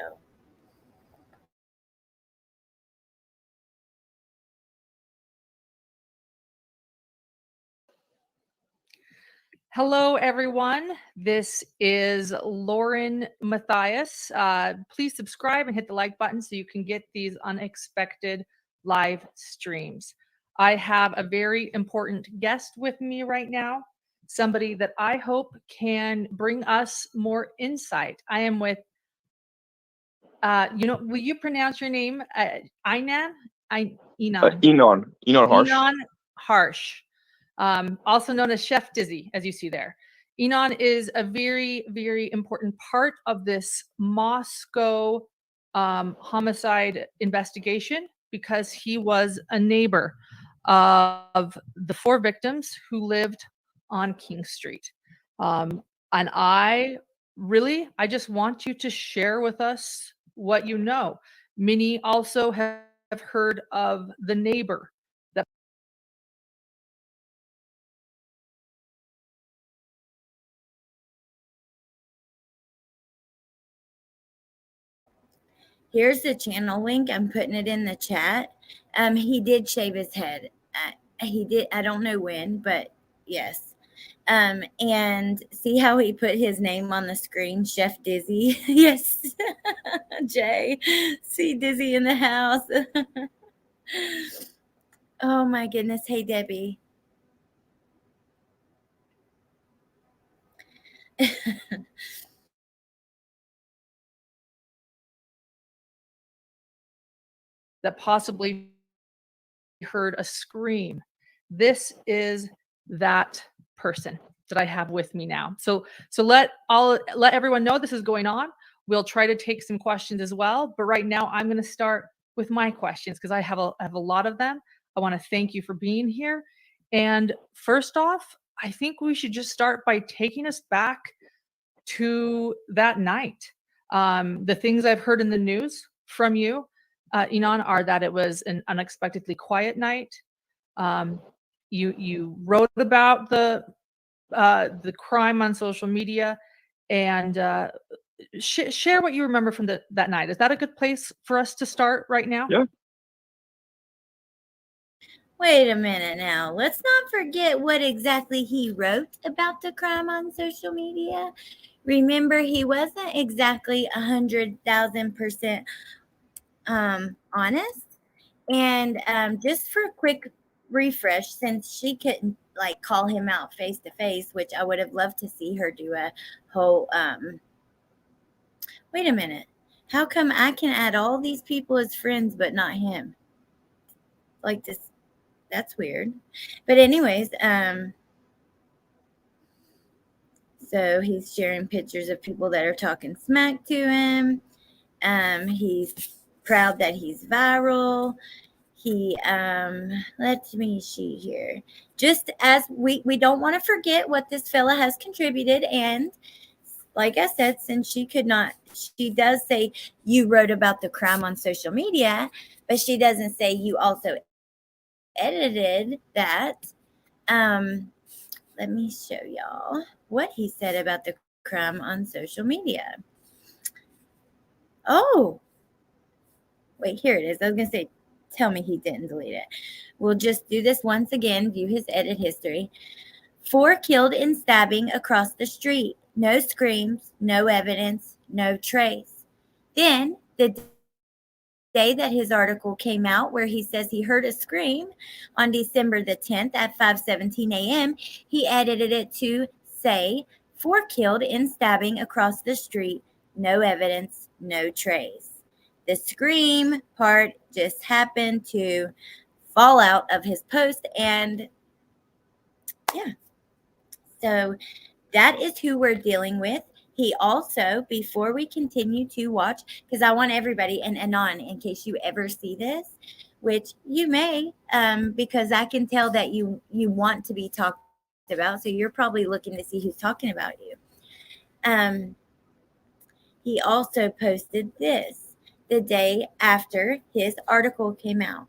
hello, everyone. This is Lauren Matthias. Please subscribe and hit the like button so you can get these unexpected live streams. I have a very important guest with me right now, somebody that I hope can bring us more insight. I am with, will you pronounce your name? Enan? Enon Harsh. Enon Harsh. Also known as Chef Dizzy, as you see there. Enon is a very, very important part of this Moscow homicide investigation because he was a neighbor of the 4 victims who lived on King Street. And I just want you to share with us what you know. Many also have heard of the neighbor that here's the channel link. I'm putting it in the chat. He did shave his head. He did. I don't know when, but yes. And see how he put his name on the screen, Chef Dizzy. Yes, Jay. See Dizzy in the house. Oh my goodness. Hey, Debbie. that possibly heard a scream. This is that person that I have with me now. So let everyone know this is going on. We'll try to take some questions as well, but right now I'm going to start with my questions because I have a lot of them. I want to thank you for being here. And first off, I think we should just start by taking us back to that night. The things I've heard in the news from you, Enon, are that it was an unexpectedly quiet night. You wrote about the crime on social media, and share what you remember from that night. Is that a good place for us to start right now? Yeah. Wait a minute now. Let's not forget what exactly he wrote about the crime on social media. Remember, he wasn't exactly 100,000% honest. And just for a quick refresh, since she couldn't like call him out face to face, which I would have loved to see her do a whole wait a minute. How come I can add all these people as friends but not him? Like this, that's weird. But anyways, so he's sharing pictures of people that are talking smack to him. He's proud that he's viral. He let me see here. Just as we don't want to forget what this fella has contributed, and like I said, since she could not, she does say you wrote about the crime on social media, but she doesn't say you also edited that. Let me show y'all what he said about the crime on social media. Oh, wait, here it is. I was going to say, tell me he didn't delete it. We'll just do this once again, view his edit history. 4 killed in stabbing across the street. No screams, no evidence, no trace. Then, the day that his article came out, where he says he heard a scream on December the 10th at 5:17 a.m., he edited it to say 4 killed in stabbing across the street. No evidence, no trace. The scream part just happened to fall out of his post, and yeah. So that is who we're dealing with. He also, before we continue to watch, because I want everybody, and Anon, in case you ever see this, which you may, because I can tell that you want to be talked about, so you're probably looking to see who's talking about you. He also posted this the day after his article came out.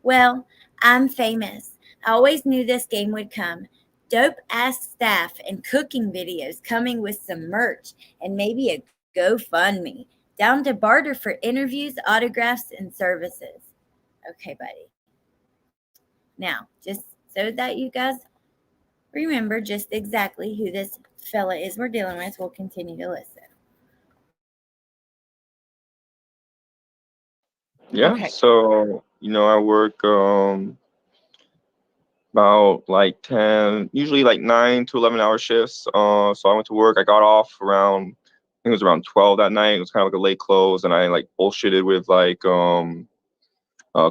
Well, I'm famous. I always knew this game would come. Dope ass staff and cooking videos coming with some merch and maybe a GoFundMe. Down to barter for interviews, autographs, and services. Okay, buddy. Now, just so that you guys remember just exactly who this fella is we're dealing with, we'll continue to listen. Yeah. Okay. So, I work about like 10, usually like 9 to 11 hour shifts. So I went to work. I got off around, I think it was around 12 that night. It was kind of like a late close, and I like bullshitted with like a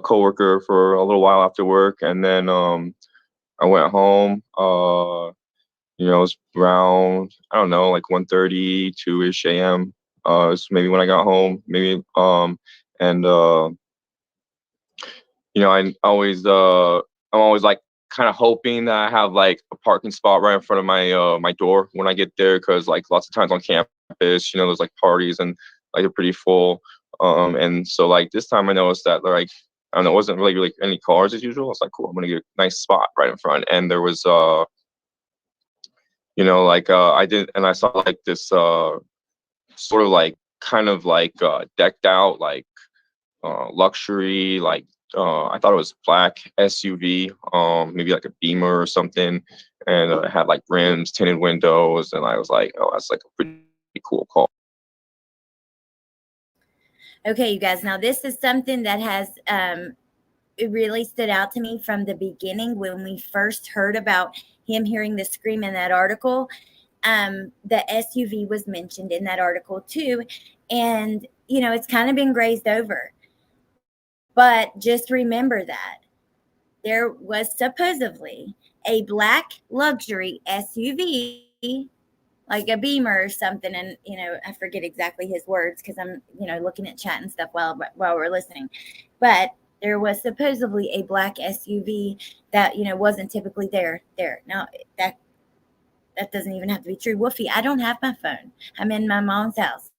coworker for a little while after work, and then I went home. It was around, I don't know, like 1:30, 2-ish a.m. It's maybe when I got home, maybe and I'm always like kind of hoping that I have like a parking spot right in front of my door when I get there, because like lots of times on campus, there's like parties and like they're pretty full. And so like this time I noticed that like, I don't know, it wasn't really any cars as usual. I was like, cool, I'm gonna get a nice spot right in front. And there was I did, and I saw like this sort of like kind of like decked out like luxury, like I thought it was black SUV, maybe like a Beamer or something, and it had like rims, tinted windows, and I was like, oh, that's like a pretty cool car. Okay, you guys, now this is something that has it really stood out to me from the beginning when we first heard about him hearing the scream in that article. The SUV was mentioned in that article too, and it's kind of been grazed over. But just remember that there was supposedly a black luxury SUV, like a Beamer or something, and I forget exactly his words because I'm looking at chat and stuff while we're listening. But there was supposedly a black SUV that wasn't typically there. Now that doesn't even have to be true. Woofy, I don't have my phone. I'm in my mom's house.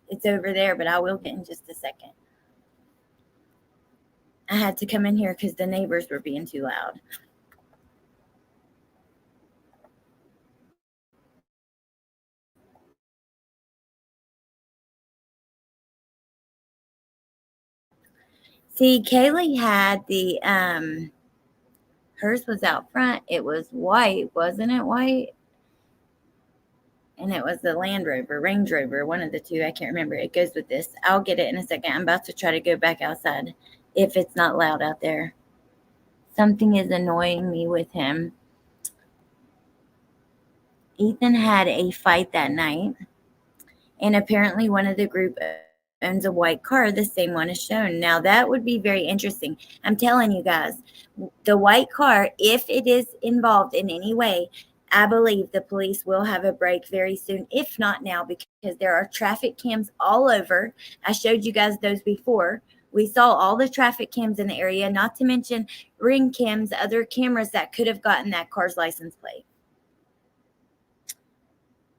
It's over there, but I will get in just a second. I had to come in here because the neighbors were being too loud. See, Kaylee had the hers was out front. It was white, wasn't it? White. And it was the Land Rover, Range Rover, one of the two. I can't remember. It goes with this. I'll get it in a second. I'm about to try to go back outside if it's not loud out there. Something is annoying me with him. Ethan had a fight that night, and apparently one of the group owns a white car, the same one as shown. Now, that would be very interesting. I'm telling you guys, the white car, if it is involved in any way, I believe the police will have a break very soon, if not now, because there are traffic cams all over. I showed you guys those before. We saw all the traffic cams in the area, not to mention ring cams, other cameras that could have gotten that car's license plate.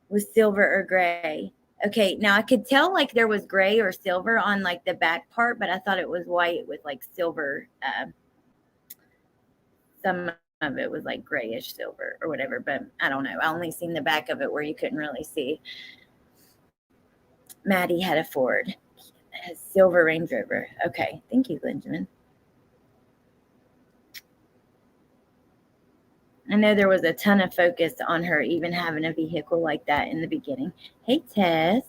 Was silver or gray? Okay, now I could tell like there was gray or silver on like the back part, but I thought it was white with like silver. Some of it was like grayish silver or whatever, but I don't know. I only seen the back of it where you couldn't really see. Maddie had a Ford, a silver Range Rover. Okay, thank you, Benjamin. I know there was a ton of focus on her even having a vehicle like that in the beginning. Hey, Tess.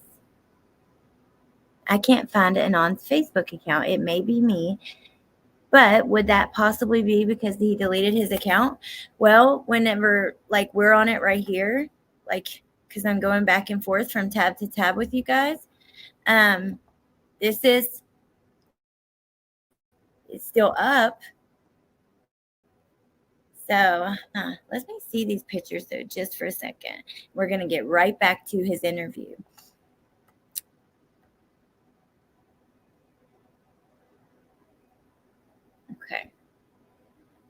I can't find Anon's Facebook account. It may be me. But would that possibly be because he deleted his account? Well, whenever, like, we're on it right here, like, because I'm going back and forth from tab to tab with you guys. This is, it's still up. So let me see these pictures, though, just for a second. We're going to get right back to his interview. Okay.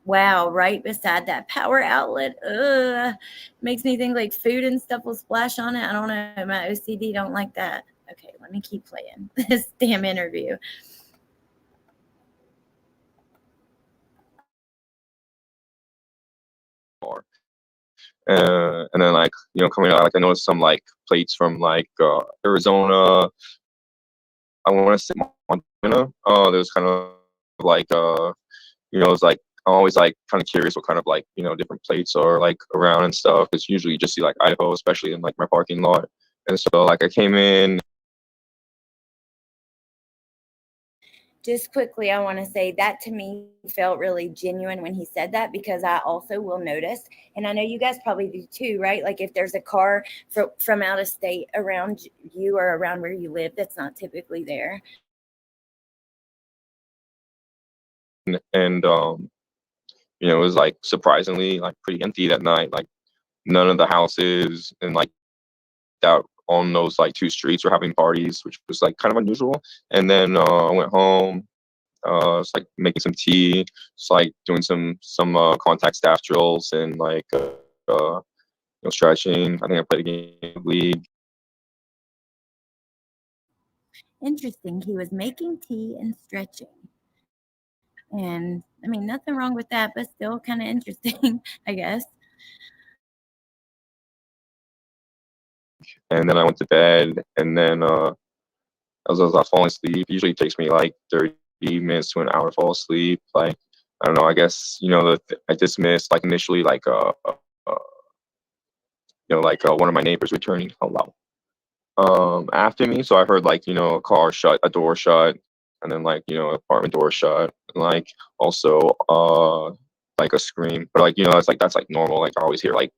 Wow, right beside that power outlet. Makes me think like food and stuff will splash on it. I don't know. My OCD don't like that. Okay, let me keep playing this damn interview. And then like, you know, coming out, like I noticed some like plates from like Arizona. I want to say Montana. There's kind of like you know, it's like I'm always like kind of curious what kind of like, you know, different plates are like around and stuff. Because usually you just see like Idaho, especially in like my parking lot. And so like I came in. Just quickly, I want to say that to me felt really genuine when he said that, because I also will notice, and I know you guys probably do too, right? Like if there's a car from out of state around you or around where you live that's not typically there. And you know, it was like surprisingly like pretty empty that night. Like none of the houses and like that on those like two streets were having parties, which was like kind of unusual. And then I went home. It's like making some tea, it's like doing some contact staff drills and like you know, stretching. I think I played a game of League. Interesting. He was making tea and stretching. And I mean, nothing wrong with that, but still kind of interesting, I guess. And then I went to bed, and then as I was falling asleep, it usually takes me like 30 minutes to an hour to fall asleep. Like, I don't know, I guess, you know, I dismissed like initially like you know, like one of my neighbors returning hello after me. So I heard like, you know, a car shut, a door shut, and then like, you know, apartment door shut, and like also like a scream. But like, you know, that's like normal. Like I always hear like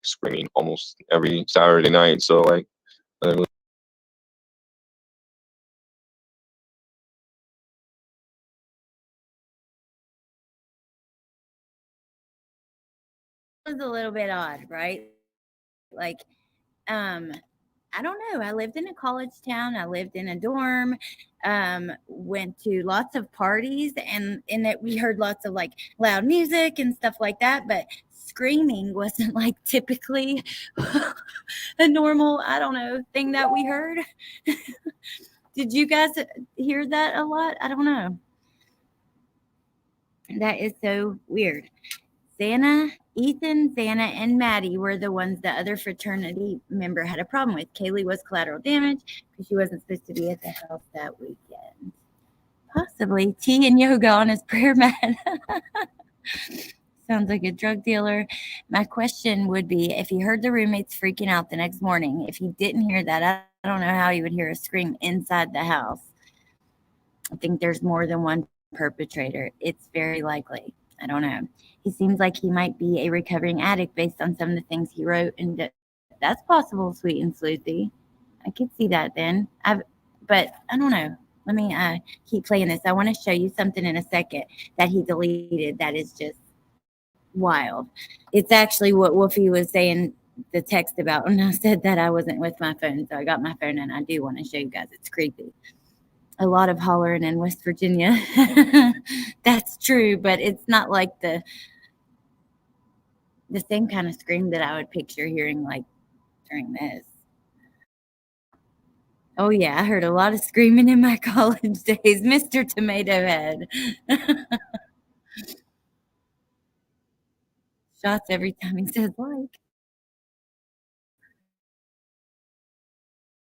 screaming almost every Saturday night. So like it was It was a little bit odd, right? Like, I don't know. I lived in a college town. I lived in a dorm. Went to lots of parties, and in it we heard lots of like loud music and stuff like that. But screaming wasn't like typically a normal, I don't know, thing that we heard. Did you guys hear that a lot? I don't know. That is so weird. Ethan, Xana, and Maddie were the ones the other fraternity member had a problem with. Kaylee was collateral damage because she wasn't supposed to be at the house that weekend. Possibly tea and yoga on his prayer mat. Sounds like a drug dealer. My question would be, if he heard the roommates freaking out the next morning, if he didn't hear that, I don't know how he would hear a scream inside the house. I think there's more than one perpetrator. It's very likely. I don't know. He seems like he might be a recovering addict based on some of the things he wrote, and that's possible, sweet and sleuthy. I could see that then. But I don't know. Let me keep playing this. I want to show you something in a second that he deleted that is just wild. It's actually what Wolfie was saying the text about when I said that I wasn't with my phone. So I got my phone, and I do want to show you guys. It's creepy. A lot of hollering in West Virginia. That's true, but it's not like the same kind of scream that I would picture hearing like during this. Oh yeah, I heard a lot of screaming in my college days, Mr. Tomato Head. Shots every time he says like.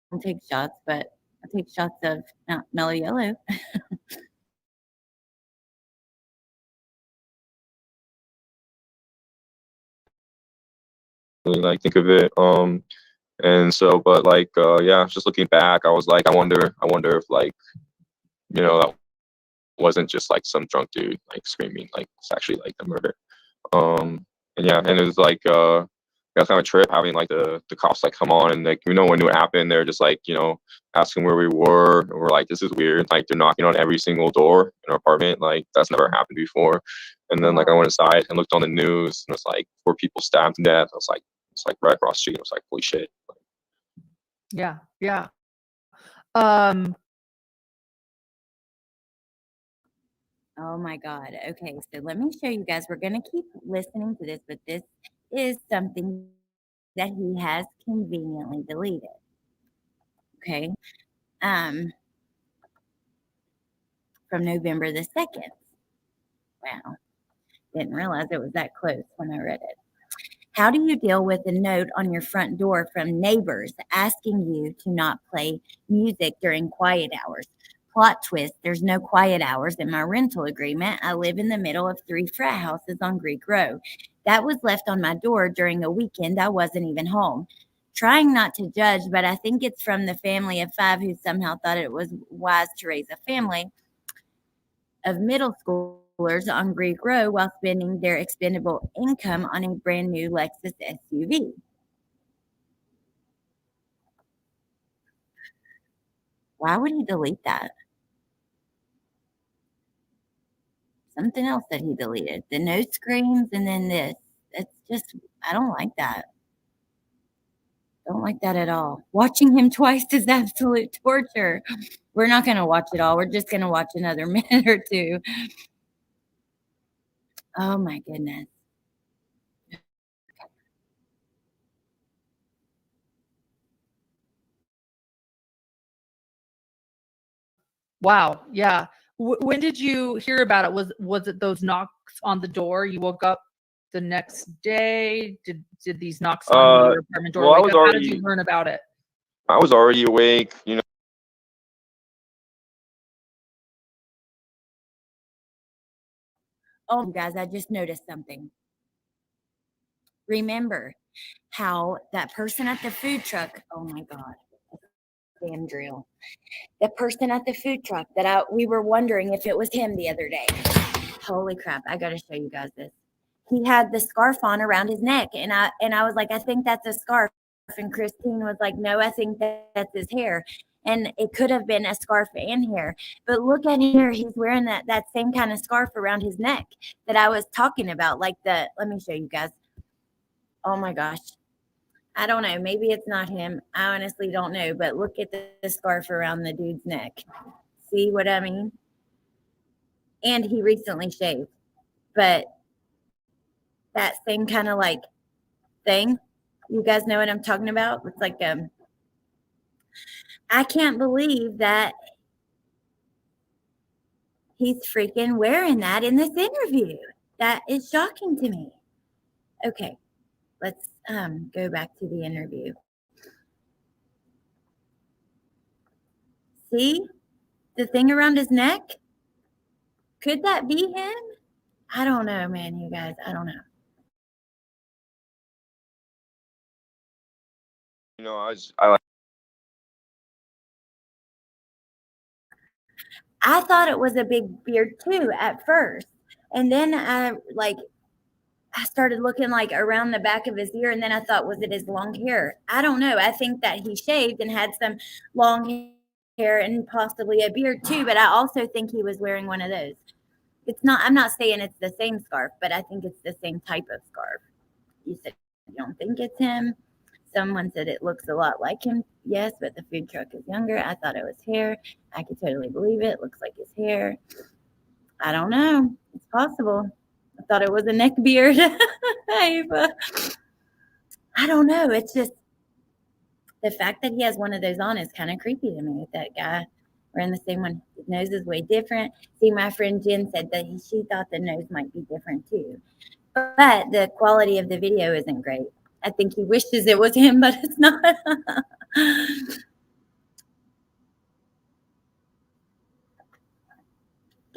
I don't take shots, but I take shots of Mellow Yellow. really like think of it. And so, but like, yeah, just looking back, I was like, I wonder if like, you know, that wasn't just like some drunk dude like screaming, like it's actually like the murder. And yeah, and it was like, it was kind of a trip having like the cops like come on and like, you know, when it happened, they're just like, you know, asking where we were. And we're like, this is weird. Like they're knocking on every single door in our apartment. Like that's never happened before. And then like I went inside and looked on the news and it's like 4 people stabbed to death. I was like, it's like right across the street. I was like, holy shit. Yeah. Yeah. Um, Oh my God. Okay, so let me show you guys. We're going to keep listening to this, but this is something that he has conveniently deleted. Okay. From November the 2nd. Wow. Didn't realize it was that close when I read it. How do you deal with a note on your front door from neighbors asking you to not play music during quiet hours? Plot twist, there's no quiet hours in my rental agreement. I live in the middle of 3 frat houses on Greek Row. That was left on my door during a weekend I wasn't even home. Trying not to judge, but I think it's from the family of 5 who somehow thought it was wise to raise a family of middle schoolers on Greek Row while spending their expendable income on a brand new Lexus SUV. Why would he delete that? Something else that he deleted. The no screams and then this. It's just, I don't like that. Don't like that at all. Watching him twice is absolute torture. We're not going to watch it all. We're just going to watch another minute or two. Oh my goodness. wow. Yeah. When did you hear about it? Was it those knocks on the door? You woke up the next day? Did these knocks on your apartment door Well, I wake was up? How did already you learn about it? I was already awake, you know. Oh, guys, I just noticed something. Remember how that person at the food truck, oh my God, damn drill. The person at the food truck that we were wondering if it was him the other day. Holy crap, I gotta show you guys this. He had the scarf on around his neck, and I was like, I think that's a scarf. And Christine was like, no, I think that's his hair. And it could have been a scarf and hair. But look at here, he's wearing that same kind of scarf around his neck that I was talking about. Like let me show you guys. Oh my gosh. I don't know. Maybe it's not him. I honestly don't know. But look at the scarf around the dude's neck. See what I mean? And he recently shaved. But that same kind of like thing, you guys know what I'm talking about? It's like I can't believe that he's freaking wearing that in this interview. That is shocking to me. Okay, let's go back to the interview. See the thing around his neck? Could that be him? I don't know, man, you guys. I don't know. You know, I like. I thought it was a big beard too at first. And then I started looking like around the back of his ear, and then I thought, was it his long hair? I don't know. I think that he shaved and had some long hair and possibly a beard too, but I also think he was wearing one of those. I'm not saying it's the same scarf, but I think it's the same type of scarf. You said you don't think it's him. Someone said it looks a lot like him. Yes, but the food truck is younger. I thought it was hair. I could totally believe it. Looks like his hair. I don't know. It's possible. I thought it was a neck beard. I don't know. It's just the fact that he has one of those on is kind of creepy to me with that guy wearing the same one. His nose is way different. See, my friend Jen said that she thought the nose might be different too. But the quality of the video isn't great. I think he wishes it was him, but it's not.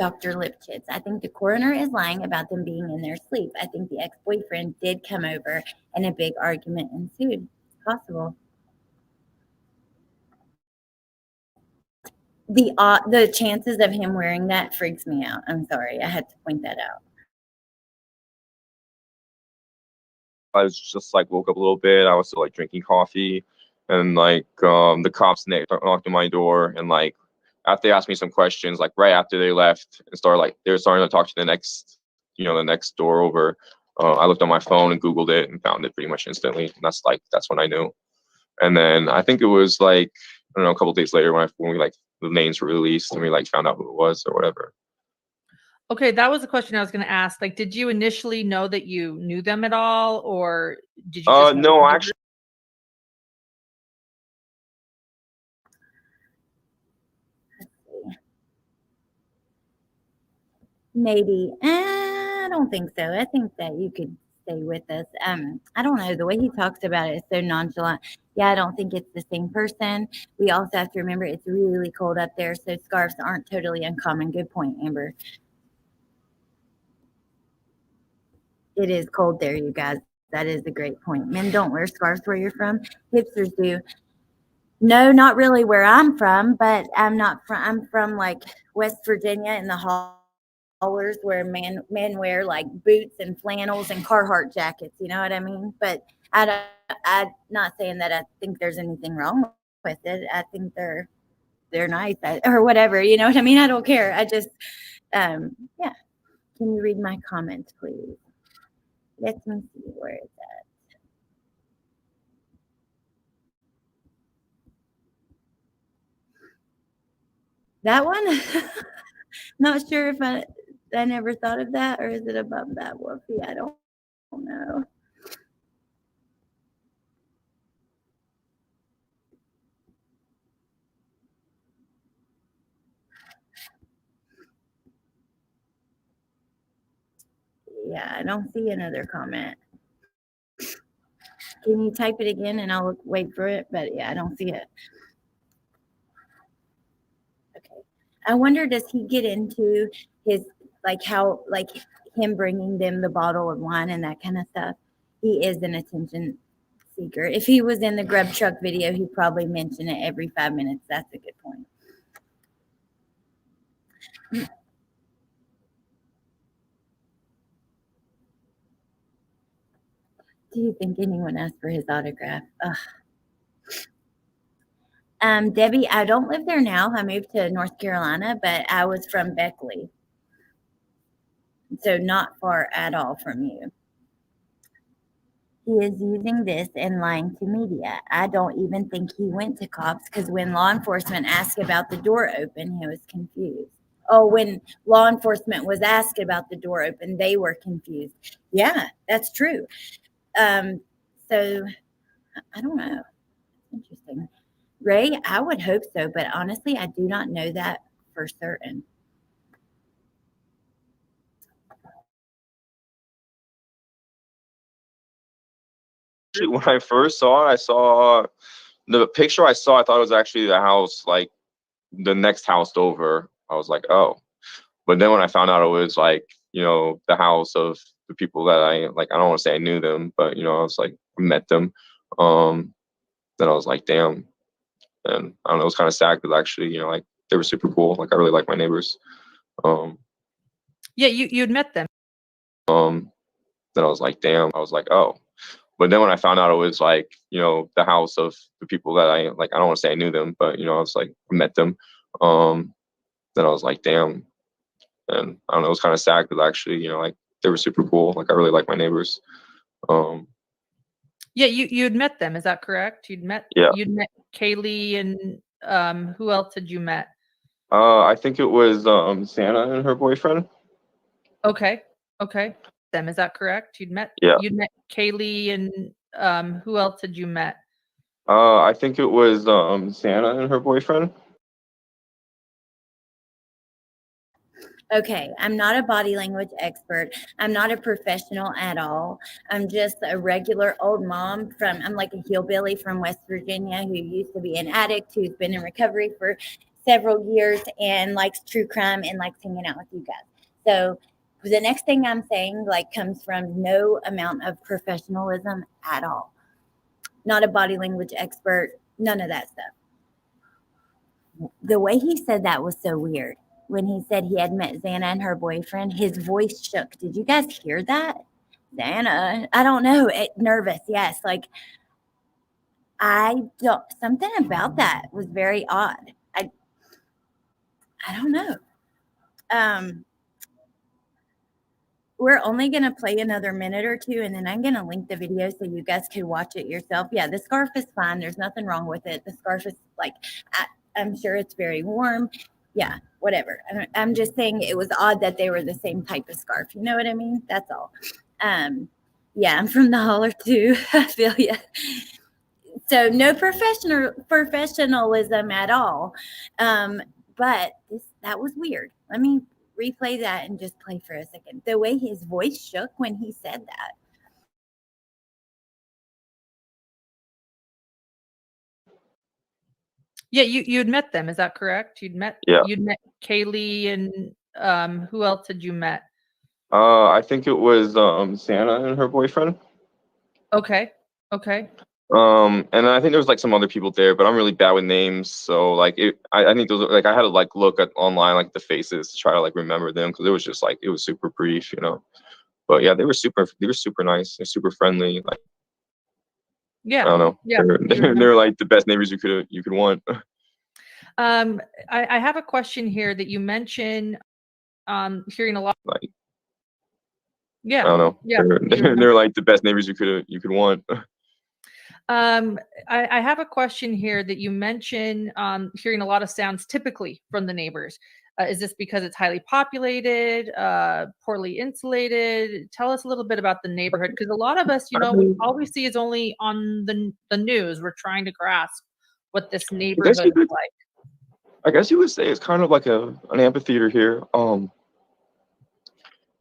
Dr. Lipchitz, I think the coroner is lying about them being in their sleep. I think the ex-boyfriend did come over and a big argument ensued. It's possible. The chances of him wearing that freaks me out. I'm sorry. I had to point that out. I was just like woke up a little bit. I was still like drinking coffee, and like the cops knocked on my door, and like after they asked me some questions, like right after they left and started like they were starting to talk to the next, the next door over. I looked on my phone and Googled it and found it pretty much instantly. And that's when I knew. And then I think it was like I don't know a couple days later when we like the names were released and we like found out who it was or whatever. Okay, that was the question I was going to ask. Like, did you initially know that you knew them at all, or did you just no, actually. Maybe. I don't think so. I think that you could stay with us. I don't know. The way he talks about it is so nonchalant. Yeah, I don't think it's the same person. We also have to remember it's really cold up there, so scarves aren't totally uncommon. Good point, Amber. It is cold there, you guys. That is a great point. Men don't wear scarves where you're from. Hipsters do. No, not really where I'm from, but I'm from like West Virginia in the hollers where men wear like boots and flannels and Carhartt jackets. You know what I mean? But I'm not saying that I think there's anything wrong with it. I think they're nice or whatever. You know what I mean? I don't care. I just, yeah. Can you read my comments, please? Let me see where it's at. That one? Not sure if I never thought of that, or is it above that, Wolfie? I don't know. Yeah, I don't see another comment. Can you type it again and I'll wait for it? But yeah, I don't see it. Okay. I wonder, does he get into his, like how, like him bringing them the bottle of wine and that kind of stuff? He is an attention seeker. If he was in the Grub Truck video, he'd probably mention it every 5 minutes. That's a good point. Do you think anyone asked for his autograph? Ugh. Debbie, I don't live there now. I moved to North Carolina, but I was from Beckley. So not far at all from you. He is using this and lying to media. I don't even think he went to cops because when law enforcement asked about the door open, he was confused. Oh, when law enforcement was asked about the door open, they were confused. Yeah, that's true. So I don't know. Interesting. Ray, I would hope so, but honestly, I do not know that for certain. When I first saw it, I saw the picture I saw. I thought it was actually the house, like the next house over. I was like, oh. But then when I found out it was like, the house of the people that I like, I don't want to say I knew them, but I was like, met them. Then I was like, damn. And I don't know, it was kind of sad because actually, like they were super cool. Like I really like my neighbors. Yeah, you'd met them. Then I was like, damn. I was like, oh. But then when I found out it was like, the house of the people that I like, I don't want to say I knew them, but I was like, met them. Then I was like, damn. And I don't know, it was kind of sad because actually, like they were super cool. Like I really like my neighbors. Yeah, you'd met them, is that correct? You'd met Kaylee and who else had you met? I think it was Santa and her boyfriend. Okay. Them, is that correct? You'd met Kaylee and who else had you met? I think it was Santa and her boyfriend. Okay, I'm not a body language expert. I'm not a professional at all. I'm just a regular old mom I'm like a hillbilly from West Virginia who used to be an addict, who's been in recovery for several years and likes true crime and likes hanging out with you guys. So the next thing I'm saying like comes from no amount of professionalism at all. Not a body language expert, none of that stuff. The way he said that was so weird. When he said he had met Xana and her boyfriend, his voice shook. Did you guys hear that? Xana, I don't know, nervous, yes. Like, something about that was very odd. I don't know. We're only going to play another minute or two, and then I'm going to link the video so you guys can watch it yourself. Yeah, the scarf is fine. There's nothing wrong with it. The scarf is like, I'm sure it's very warm. Yeah, whatever. I'm just saying it was odd that they were the same type of scarf. You know what I mean? That's all. Yeah, I'm from the holler too. I feel you. So no professionalism at all. But that was weird. Let me replay that and just play for a second. The way his voice shook when he said that. Yeah, you'd met them, is that correct? You'd met Kaylee and who else had you met? I think it was Santa and her boyfriend. Okay. Okay. And I think there was like some other people there, but I'm really bad with names. So like I think those like I had to like look at online like the faces to try to like remember them because it was just like it was super brief, you know. But yeah, they were super nice. They're super friendly. Like yeah, I don't know. Yeah, they're like the best neighbors you could want. I have a question here that you mentioned hearing a lot. Like yeah, I don't know. Yeah, they're like the best neighbors you could want. I have a question here that you mentioned hearing a lot of sounds typically from the neighbors. Is this because it's highly populated, poorly insulated? Tell us a little bit about the neighborhood because a lot of us, you know, all we see is only on the news. We're trying to grasp what this neighborhood is like. I guess you would say it's kind of like an amphitheater here. You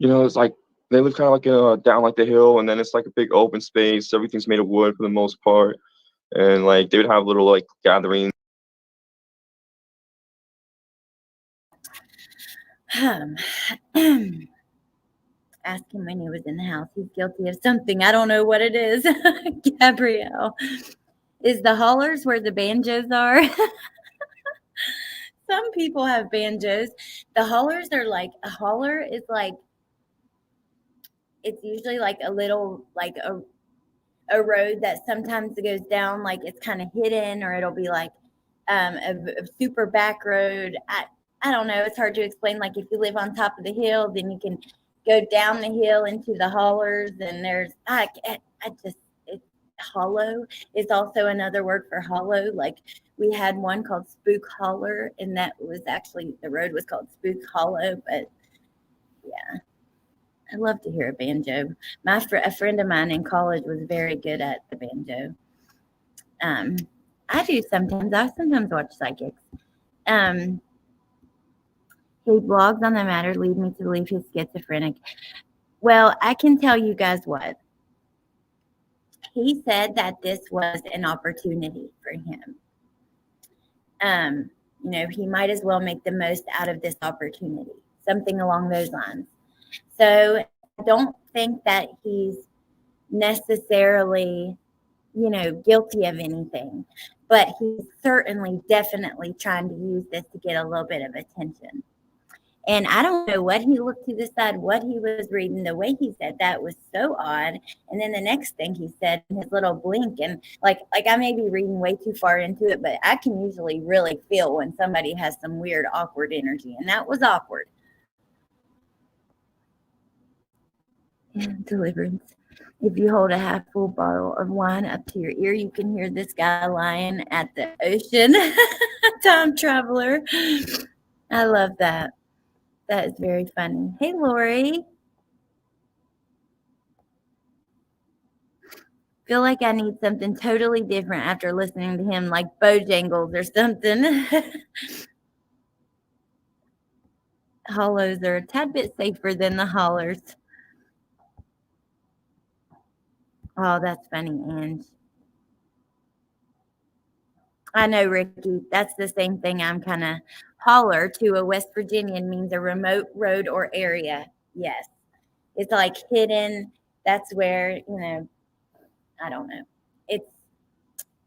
know, it's like they live kind of like down like the hill, and then it's like a big open space. Everything's made of wood for the most part, and like they would have little like gatherings. Ask him when he was in the house. He's guilty of something. I don't know what it is. Gabrielle, is the hollers where the banjos are? Some people have banjos. The hollers are like a holler is like it's usually like a little like a road that sometimes goes down like it's kind of hidden or it'll be like a super back road. I don't know. It's hard to explain. Like if you live on top of the hill, then you can go down the hill into the hollers. And there's it's hollow is also another word for hollow. Like we had one called Spook Holler, and that was actually the road was called Spook Hollow. But yeah. I love to hear a banjo. A friend of mine in college was very good at the banjo. I do sometimes. I sometimes watch psychics. He blogs on the matter lead me to believe he's schizophrenic. Well, I can tell you guys what. He said that this was an opportunity for him. You know, he might as well make the most out of this opportunity. Something along those lines. So I don't think that he's necessarily, you know, guilty of anything, but he's certainly definitely trying to use this to get a little bit of attention. And I don't know what he looked to decide what he was reading. The way he said that was so odd. And then the next thing he said, his little blink, and like I may be reading way too far into it, but I can usually really feel when somebody has some weird, awkward energy, and that was awkward. Deliverance. If you hold a half full bottle of wine up to your ear, you can hear this guy lying at the ocean. Time traveler. I love that. That is very funny. Hey, Lori. Feel like I need something totally different after listening to him, like Bojangles or something. Hollows are a tad bit safer than the hollers. Oh, that's funny, Ange. I know, Ricky. That's the same thing. I'm kind of holler to a West Virginian means a remote road or area. Yes. It's like hidden. That's where, I don't know. It's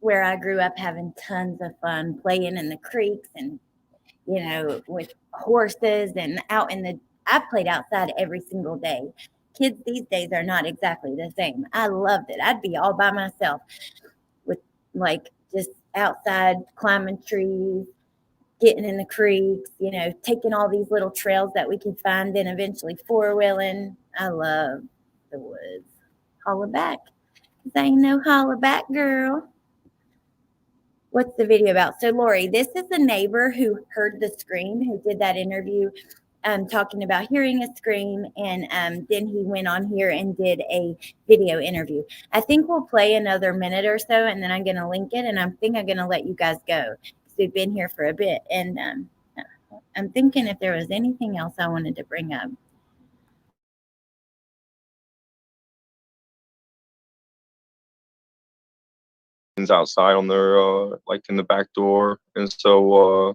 where I grew up having tons of fun playing in the creeks and, with horses and out in the, I played outside every single day. Kids these days are not exactly the same. I loved it. I'd be all by myself with like just outside climbing trees, getting in the creeks, taking all these little trails that we could find, then eventually four-wheeling. I love the woods. Holla back. 'Cause I ain't no holla back girl. What's the video about? So, Lori, this is the neighbor who heard the scream, who did that interview talking about hearing a scream. And then he went on here and did a video interview. I think we'll play another minute or so, and then I'm going to link it. And I think I'm going to let you guys go because we've been here for a bit. And I'm thinking if there was anything else I wanted to bring up. Outside on their like in the back door, and so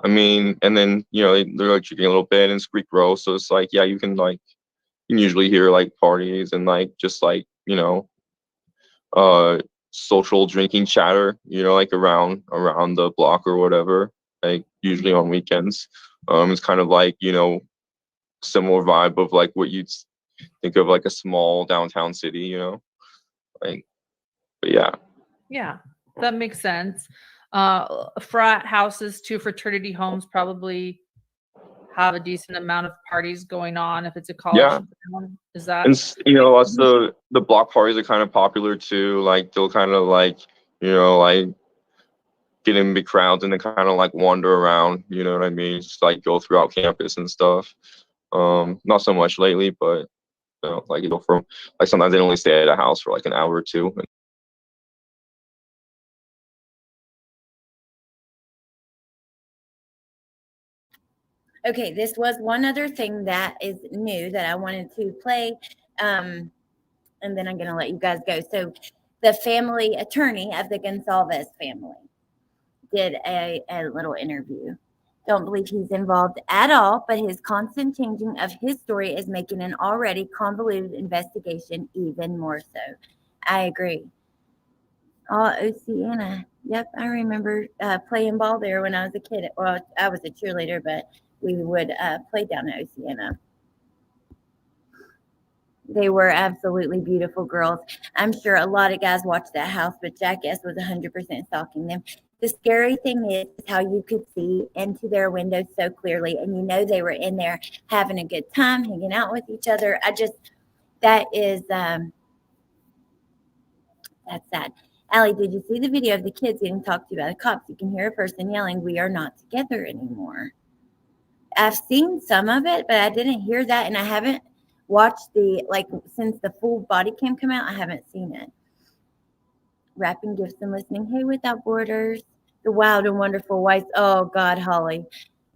I mean, and then they're like drinking a little bit and Squeak Row, so it's like you can usually hear like parties and like just like social drinking chatter, like around the block or whatever, like usually on weekends. It's kind of like similar vibe of like what you'd think of like a small downtown city, like. But Yeah, that makes sense. Frat houses, two fraternity homes probably have a decent amount of parties going on if it's a college town. Is that? And also the block parties are kind of popular too. Like they'll kind of like get in big crowds and then kind of like wander around. You know what I mean? Just like go throughout campus and stuff. Not so much lately, but like from like sometimes they only stay at a house for like an hour or two. Okay, this was one other thing that is new that I wanted to play, and then I'm going to let you guys go. So the family attorney of the Gonsalves family did a little interview. Don't believe he's involved at all, but his constant changing of his story is making an already convoluted investigation even more so. I agree. Oh, Oceana. Yep, I remember playing ball there when I was a kid. Well, I was a cheerleader, but we would play down at Oceana. They were absolutely beautiful girls. I'm sure a lot of guys watched that house, but Jackass was 100% stalking them. The scary thing is how you could see into their windows so clearly, and they were in there having a good time, hanging out with each other. That is, that's sad. Allie, did you see the video of the kids getting talked to by the cops? You can hear a person yelling, "We are not together anymore." I've seen some of it, but I didn't hear that, and I haven't watched since the full body cam come out. I haven't seen it. Wrapping gifts and listening. Hey, Without Borders, The Wild and Wonderful Whites. Oh God, Holly,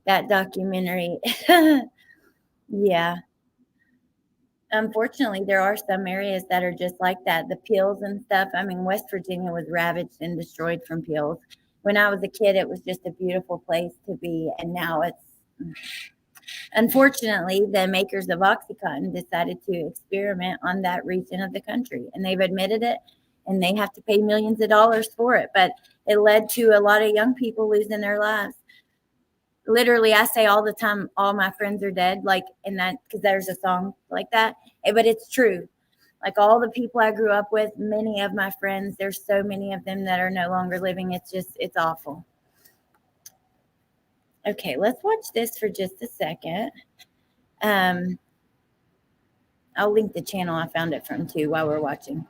that documentary. Yeah. Unfortunately, there are some areas that are just like that. The pills and stuff. I mean, West Virginia was ravaged and destroyed from pills. When I was a kid, it was just a beautiful place to be, and now it's. Unfortunately, the makers of OxyContin decided to experiment on that region of the country, and they've admitted it, and they have to pay millions of dollars for it. But it led to a lot of young people losing their lives. Literally, I say all the time, all my friends are dead, because there's a song like that, but it's true. Like all the people I grew up with, many of my friends, there's so many of them that are no longer living. It's awful. Okay, let's watch this for just a second. I'll link the channel I found it from too while we're watching.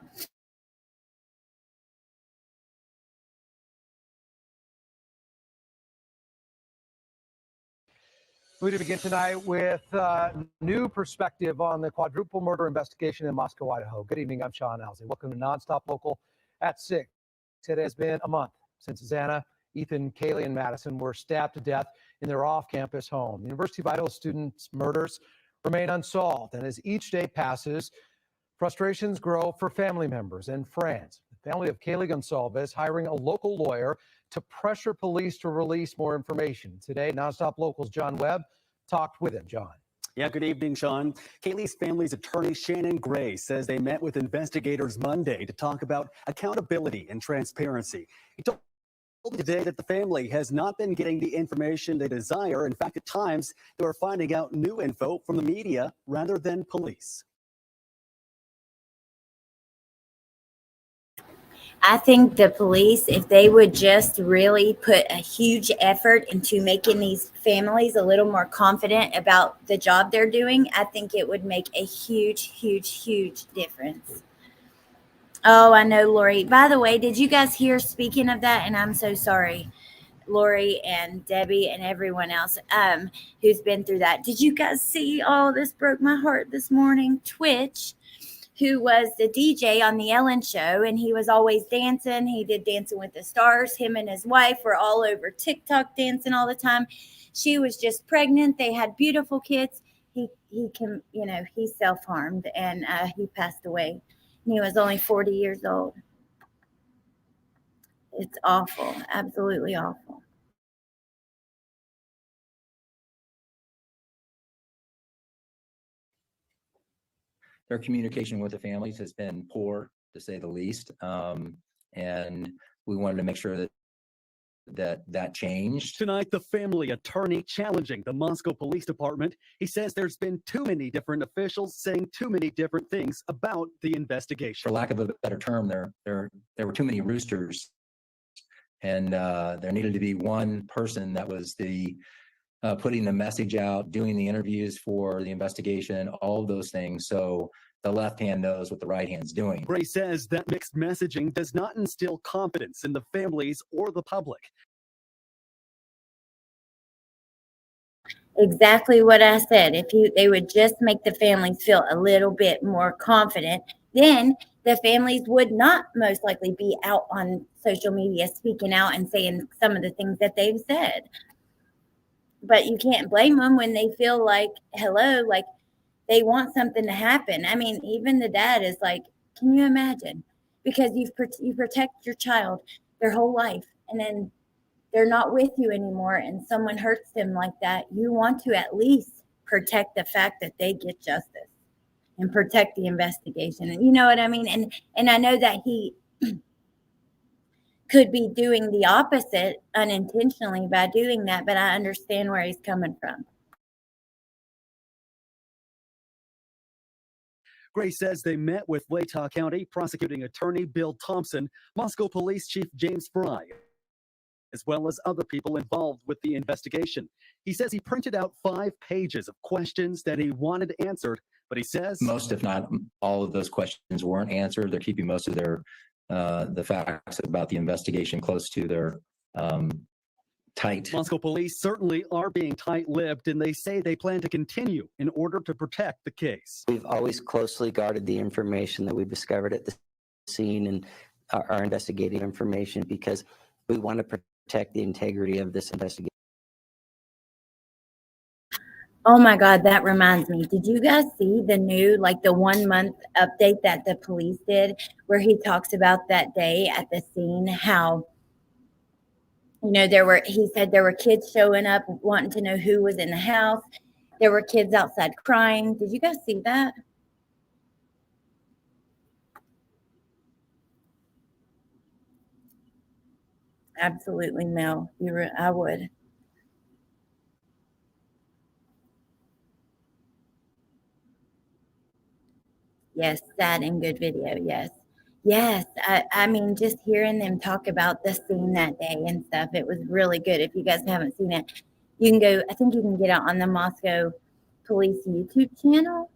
We begin tonight with new perspective on the quadruple murder investigation in Moscow, Idaho. Good evening, I'm Sean Alsey. Welcome to Nonstop Local at 6. It has been a month since Xana, Ethan, Kaylee, and Madison were stabbed to death in their off-campus home. The University of Idaho students' murders remain unsolved, and as each day passes, frustrations grow for family members and friends. Family of Kaylee Gonsalves hiring a local lawyer to pressure police to release more information. Today, Nonstop Local's John Webb talked with him. John. Yeah, good evening, Sean. Kaylee's family's attorney, Shannon Gray, says they met with investigators Monday to talk about accountability and transparency. He told me today that the family has not been getting the information they desire. In fact, at times, they were finding out new info from the media rather than police. I think the police, if they would just really put a huge effort into making these families a little more confident about the job they're doing, I think it would make a huge, huge, huge difference. Oh, I know, Lori. By the way, did you guys hear, speaking of that, and I'm so sorry, Lori and Debbie and everyone else who's been through that. Did you guys see? Oh, this broke my heart this morning. Twitch, who was the DJ on the Ellen show, and he was always dancing. He did Dancing with the Stars. Him and his wife were all over TikTok dancing all the time. She was just pregnant. They had beautiful kids. He can, he self-harmed, and he passed away. He was only 40 years old. It's awful, absolutely awful. Their communication with the families has been poor, to say the least, and we wanted to make sure that changed. Tonight, the family attorney challenging the Moscow Police Department. He says there's been too many different officials saying too many different things about the investigation. For lack of a better term, there were too many roosters, and there needed to be one person that was the putting the message out, doing the interviews for the investigation, all of those things. So the left hand knows what the right hand's doing. Gray says that mixed messaging does not instill confidence in the families or the public. Exactly what I said. If they would just make the families feel a little bit more confident, then the families would not most likely be out on social media speaking out and saying some of the things that they've said. But you can't blame them when they feel like, hello, like they want something to happen. I mean, even the dad is like, can you imagine? Because you protect your child their whole life, and then they're not with you anymore, and someone hurts them like that. You want to at least protect the fact that they get justice and protect the investigation. And you know what I mean? And I know that he could be doing the opposite unintentionally by doing that, but I understand where he's coming from. Gray says they met with Latah County Prosecuting Attorney Bill Thompson, Moscow Police Chief James Fry, as well as other people involved with the investigation. He says he printed out 5 pages of questions that he wanted answered, but he says most, if not all of those questions weren't answered. They're keeping most of their the facts about the investigation close to their tight. Moscow police certainly are being tight-lipped, and they say they plan to continue in order to protect the case. We've always closely guarded the information that we've discovered at the scene and our investigative information because we want to protect the integrity of this investigation. Oh my God, that reminds me. Did you guys see the new, like the 1 month update that the police did where he talks about that day at the scene, how, he said there were kids showing up wanting to know who was in the house. There were kids outside crying. Did you guys see that? Absolutely, Mel. I would. Yes, sad and good video. Yes. Yes. I mean, just hearing them talk about the scene that day and stuff, it was really good. If you guys haven't seen it, you can go, I think you can get it on the Moscow Police YouTube channel.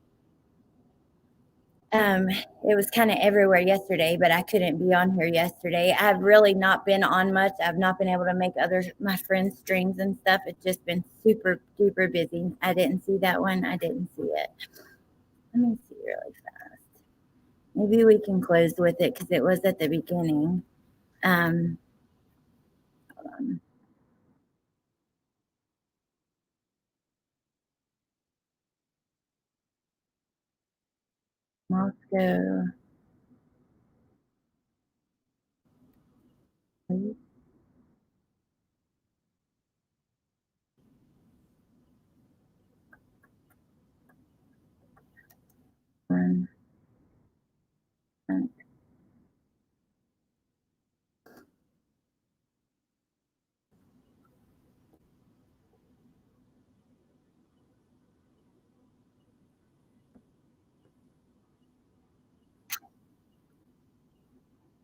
It was kind of everywhere yesterday, but I couldn't be on here yesterday. I've really not been on much. I've not been able to make my friends' streams and stuff. It's just been super duper busy. I didn't see that one. I didn't see it. Let me see really fast. Maybe we can close with it because it was at the beginning. Hold on. Moscow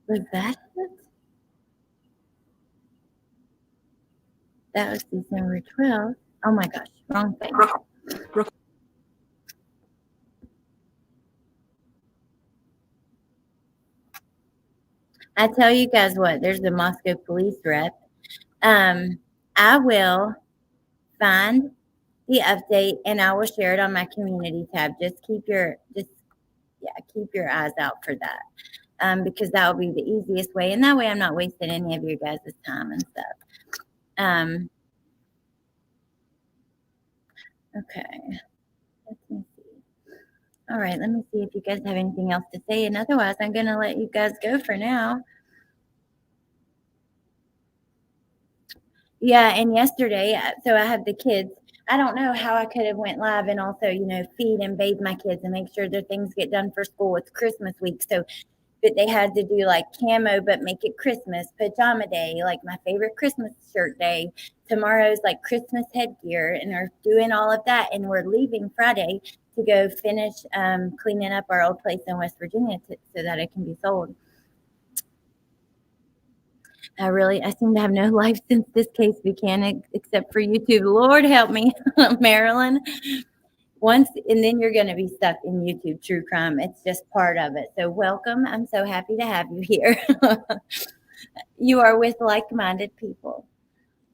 Was that it? That was December 12th. Oh my gosh, wrong thing. I tell you guys what, there's the Moscow police rep. I will find the update and I will share it on my community tab. Keep your eyes out for that. Because that will be the easiest way. And that way I'm not wasting any of your guys' time and stuff. Okay. Let me see. All right, let me see if you guys have anything else to say. And otherwise, I'm going to let you guys go for now. Yeah, and yesterday, so I have the kids. I don't know how I could have went live and also, feed and bathe my kids and make sure their things get done for school. It's Christmas week, so but they had to do like camo, but make it Christmas, pajama day, like my favorite Christmas shirt day. Tomorrow's like Christmas headgear, and we're doing all of that. And we're leaving Friday to go finish cleaning up our old place in West Virginia so that it can be sold. I seem to have no life since this case began, except for YouTube. Lord help me, Marilyn. And then you're going to be stuck in YouTube true crime. It's just part of it. So welcome. I'm so happy to have you here. You are with like-minded people.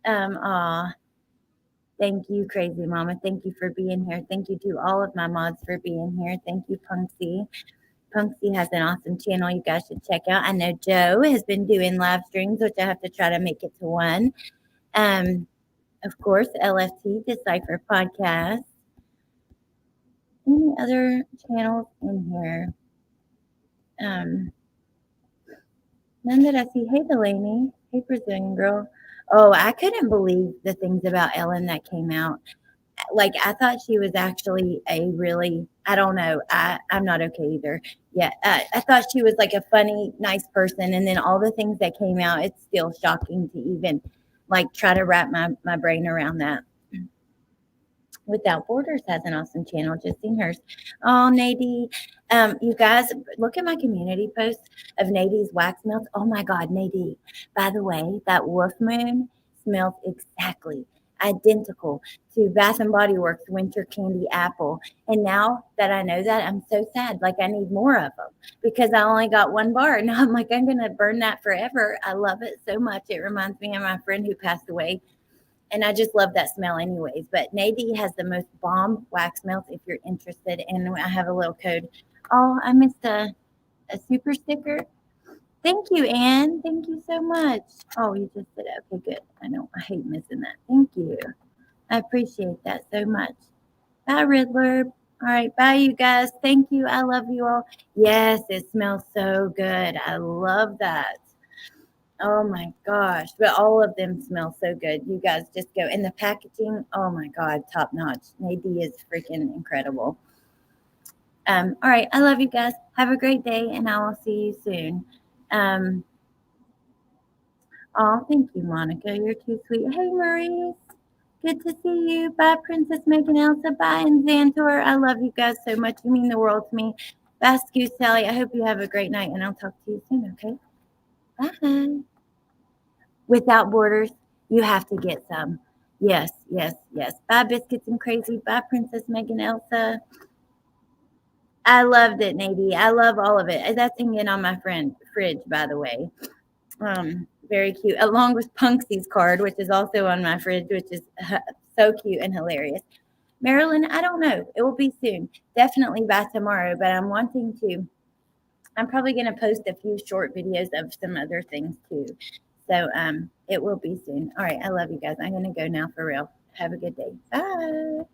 Thank you, Crazy Mama. Thank you for being here. Thank you to all of my mods for being here. Thank you, Punksy. Punksy has an awesome channel you guys should check out. I know Joe has been doing live streams, which I have to try to make it to one. Of course, LFT, Decipher Podcast. Any other channels in here? None that I see. Hey, Delaney. Hey, Brazilian girl. Oh, I couldn't believe the things about Ellen that came out. Like, I thought she was actually a really, I don't know. I'm not okay either. Yeah, I thought she was like a funny, nice person. And then all the things that came out, it's still shocking to even like try to wrap my brain around that. Without Borders has an awesome channel. Just seen hers. Oh, Nadie. You guys, look at my community post of Nadie's wax melts. Oh my God, Nadie. By the way, that Wolf Moon smells exactly identical to Bath and Body Works Winter Candy Apple. And now that I know that, I'm so sad. Like, I need more of them because I only got one bar. And I'm like, I'm going to burn that forever. I love it so much. It reminds me of my friend who passed away. And I just love that smell anyways. But Nadie has the most bomb wax melts if you're interested. And I have a little code. Oh, I missed a super sticker. Thank you, Anne. Thank you so much. Oh, you just did it. Okay, good. I know. I hate missing that. Thank you. I appreciate that so much. Bye, Riddler. All right. Bye, you guys. Thank you. I love you all. Yes, it smells so good. I love that. Oh my gosh. But all of them smell so good. You guys just go. And the packaging, oh my God, top notch. Nadie is freaking incredible. All right. I love you guys. Have a great day, and I will see you soon. Oh, thank you, Monica. You're too sweet. Hey, Maurice. Good to see you. Bye, Princess Megan Elsa. Bye, and Xantor. I love you guys so much. You mean the world to me. Bye, Goose Sally. I hope you have a great night, and I'll talk to you soon, okay? Bye. Without Borders, you have to get some. Yes, yes, yes. Bye, Biscuits and Crazy. Bye, Princess Megan Elsa. I loved it, Nadie. I love all of it. That's hanging on my fridge, by the way. Very cute, along with Punksy's card, which is also on my fridge, which is so cute and hilarious. Marilyn, I don't know. It will be soon. Definitely by tomorrow, but I'm probably going to post a few short videos of some other things too. So it will be soon. All right. I love you guys. I'm going to go now for real. Have a good day. Bye.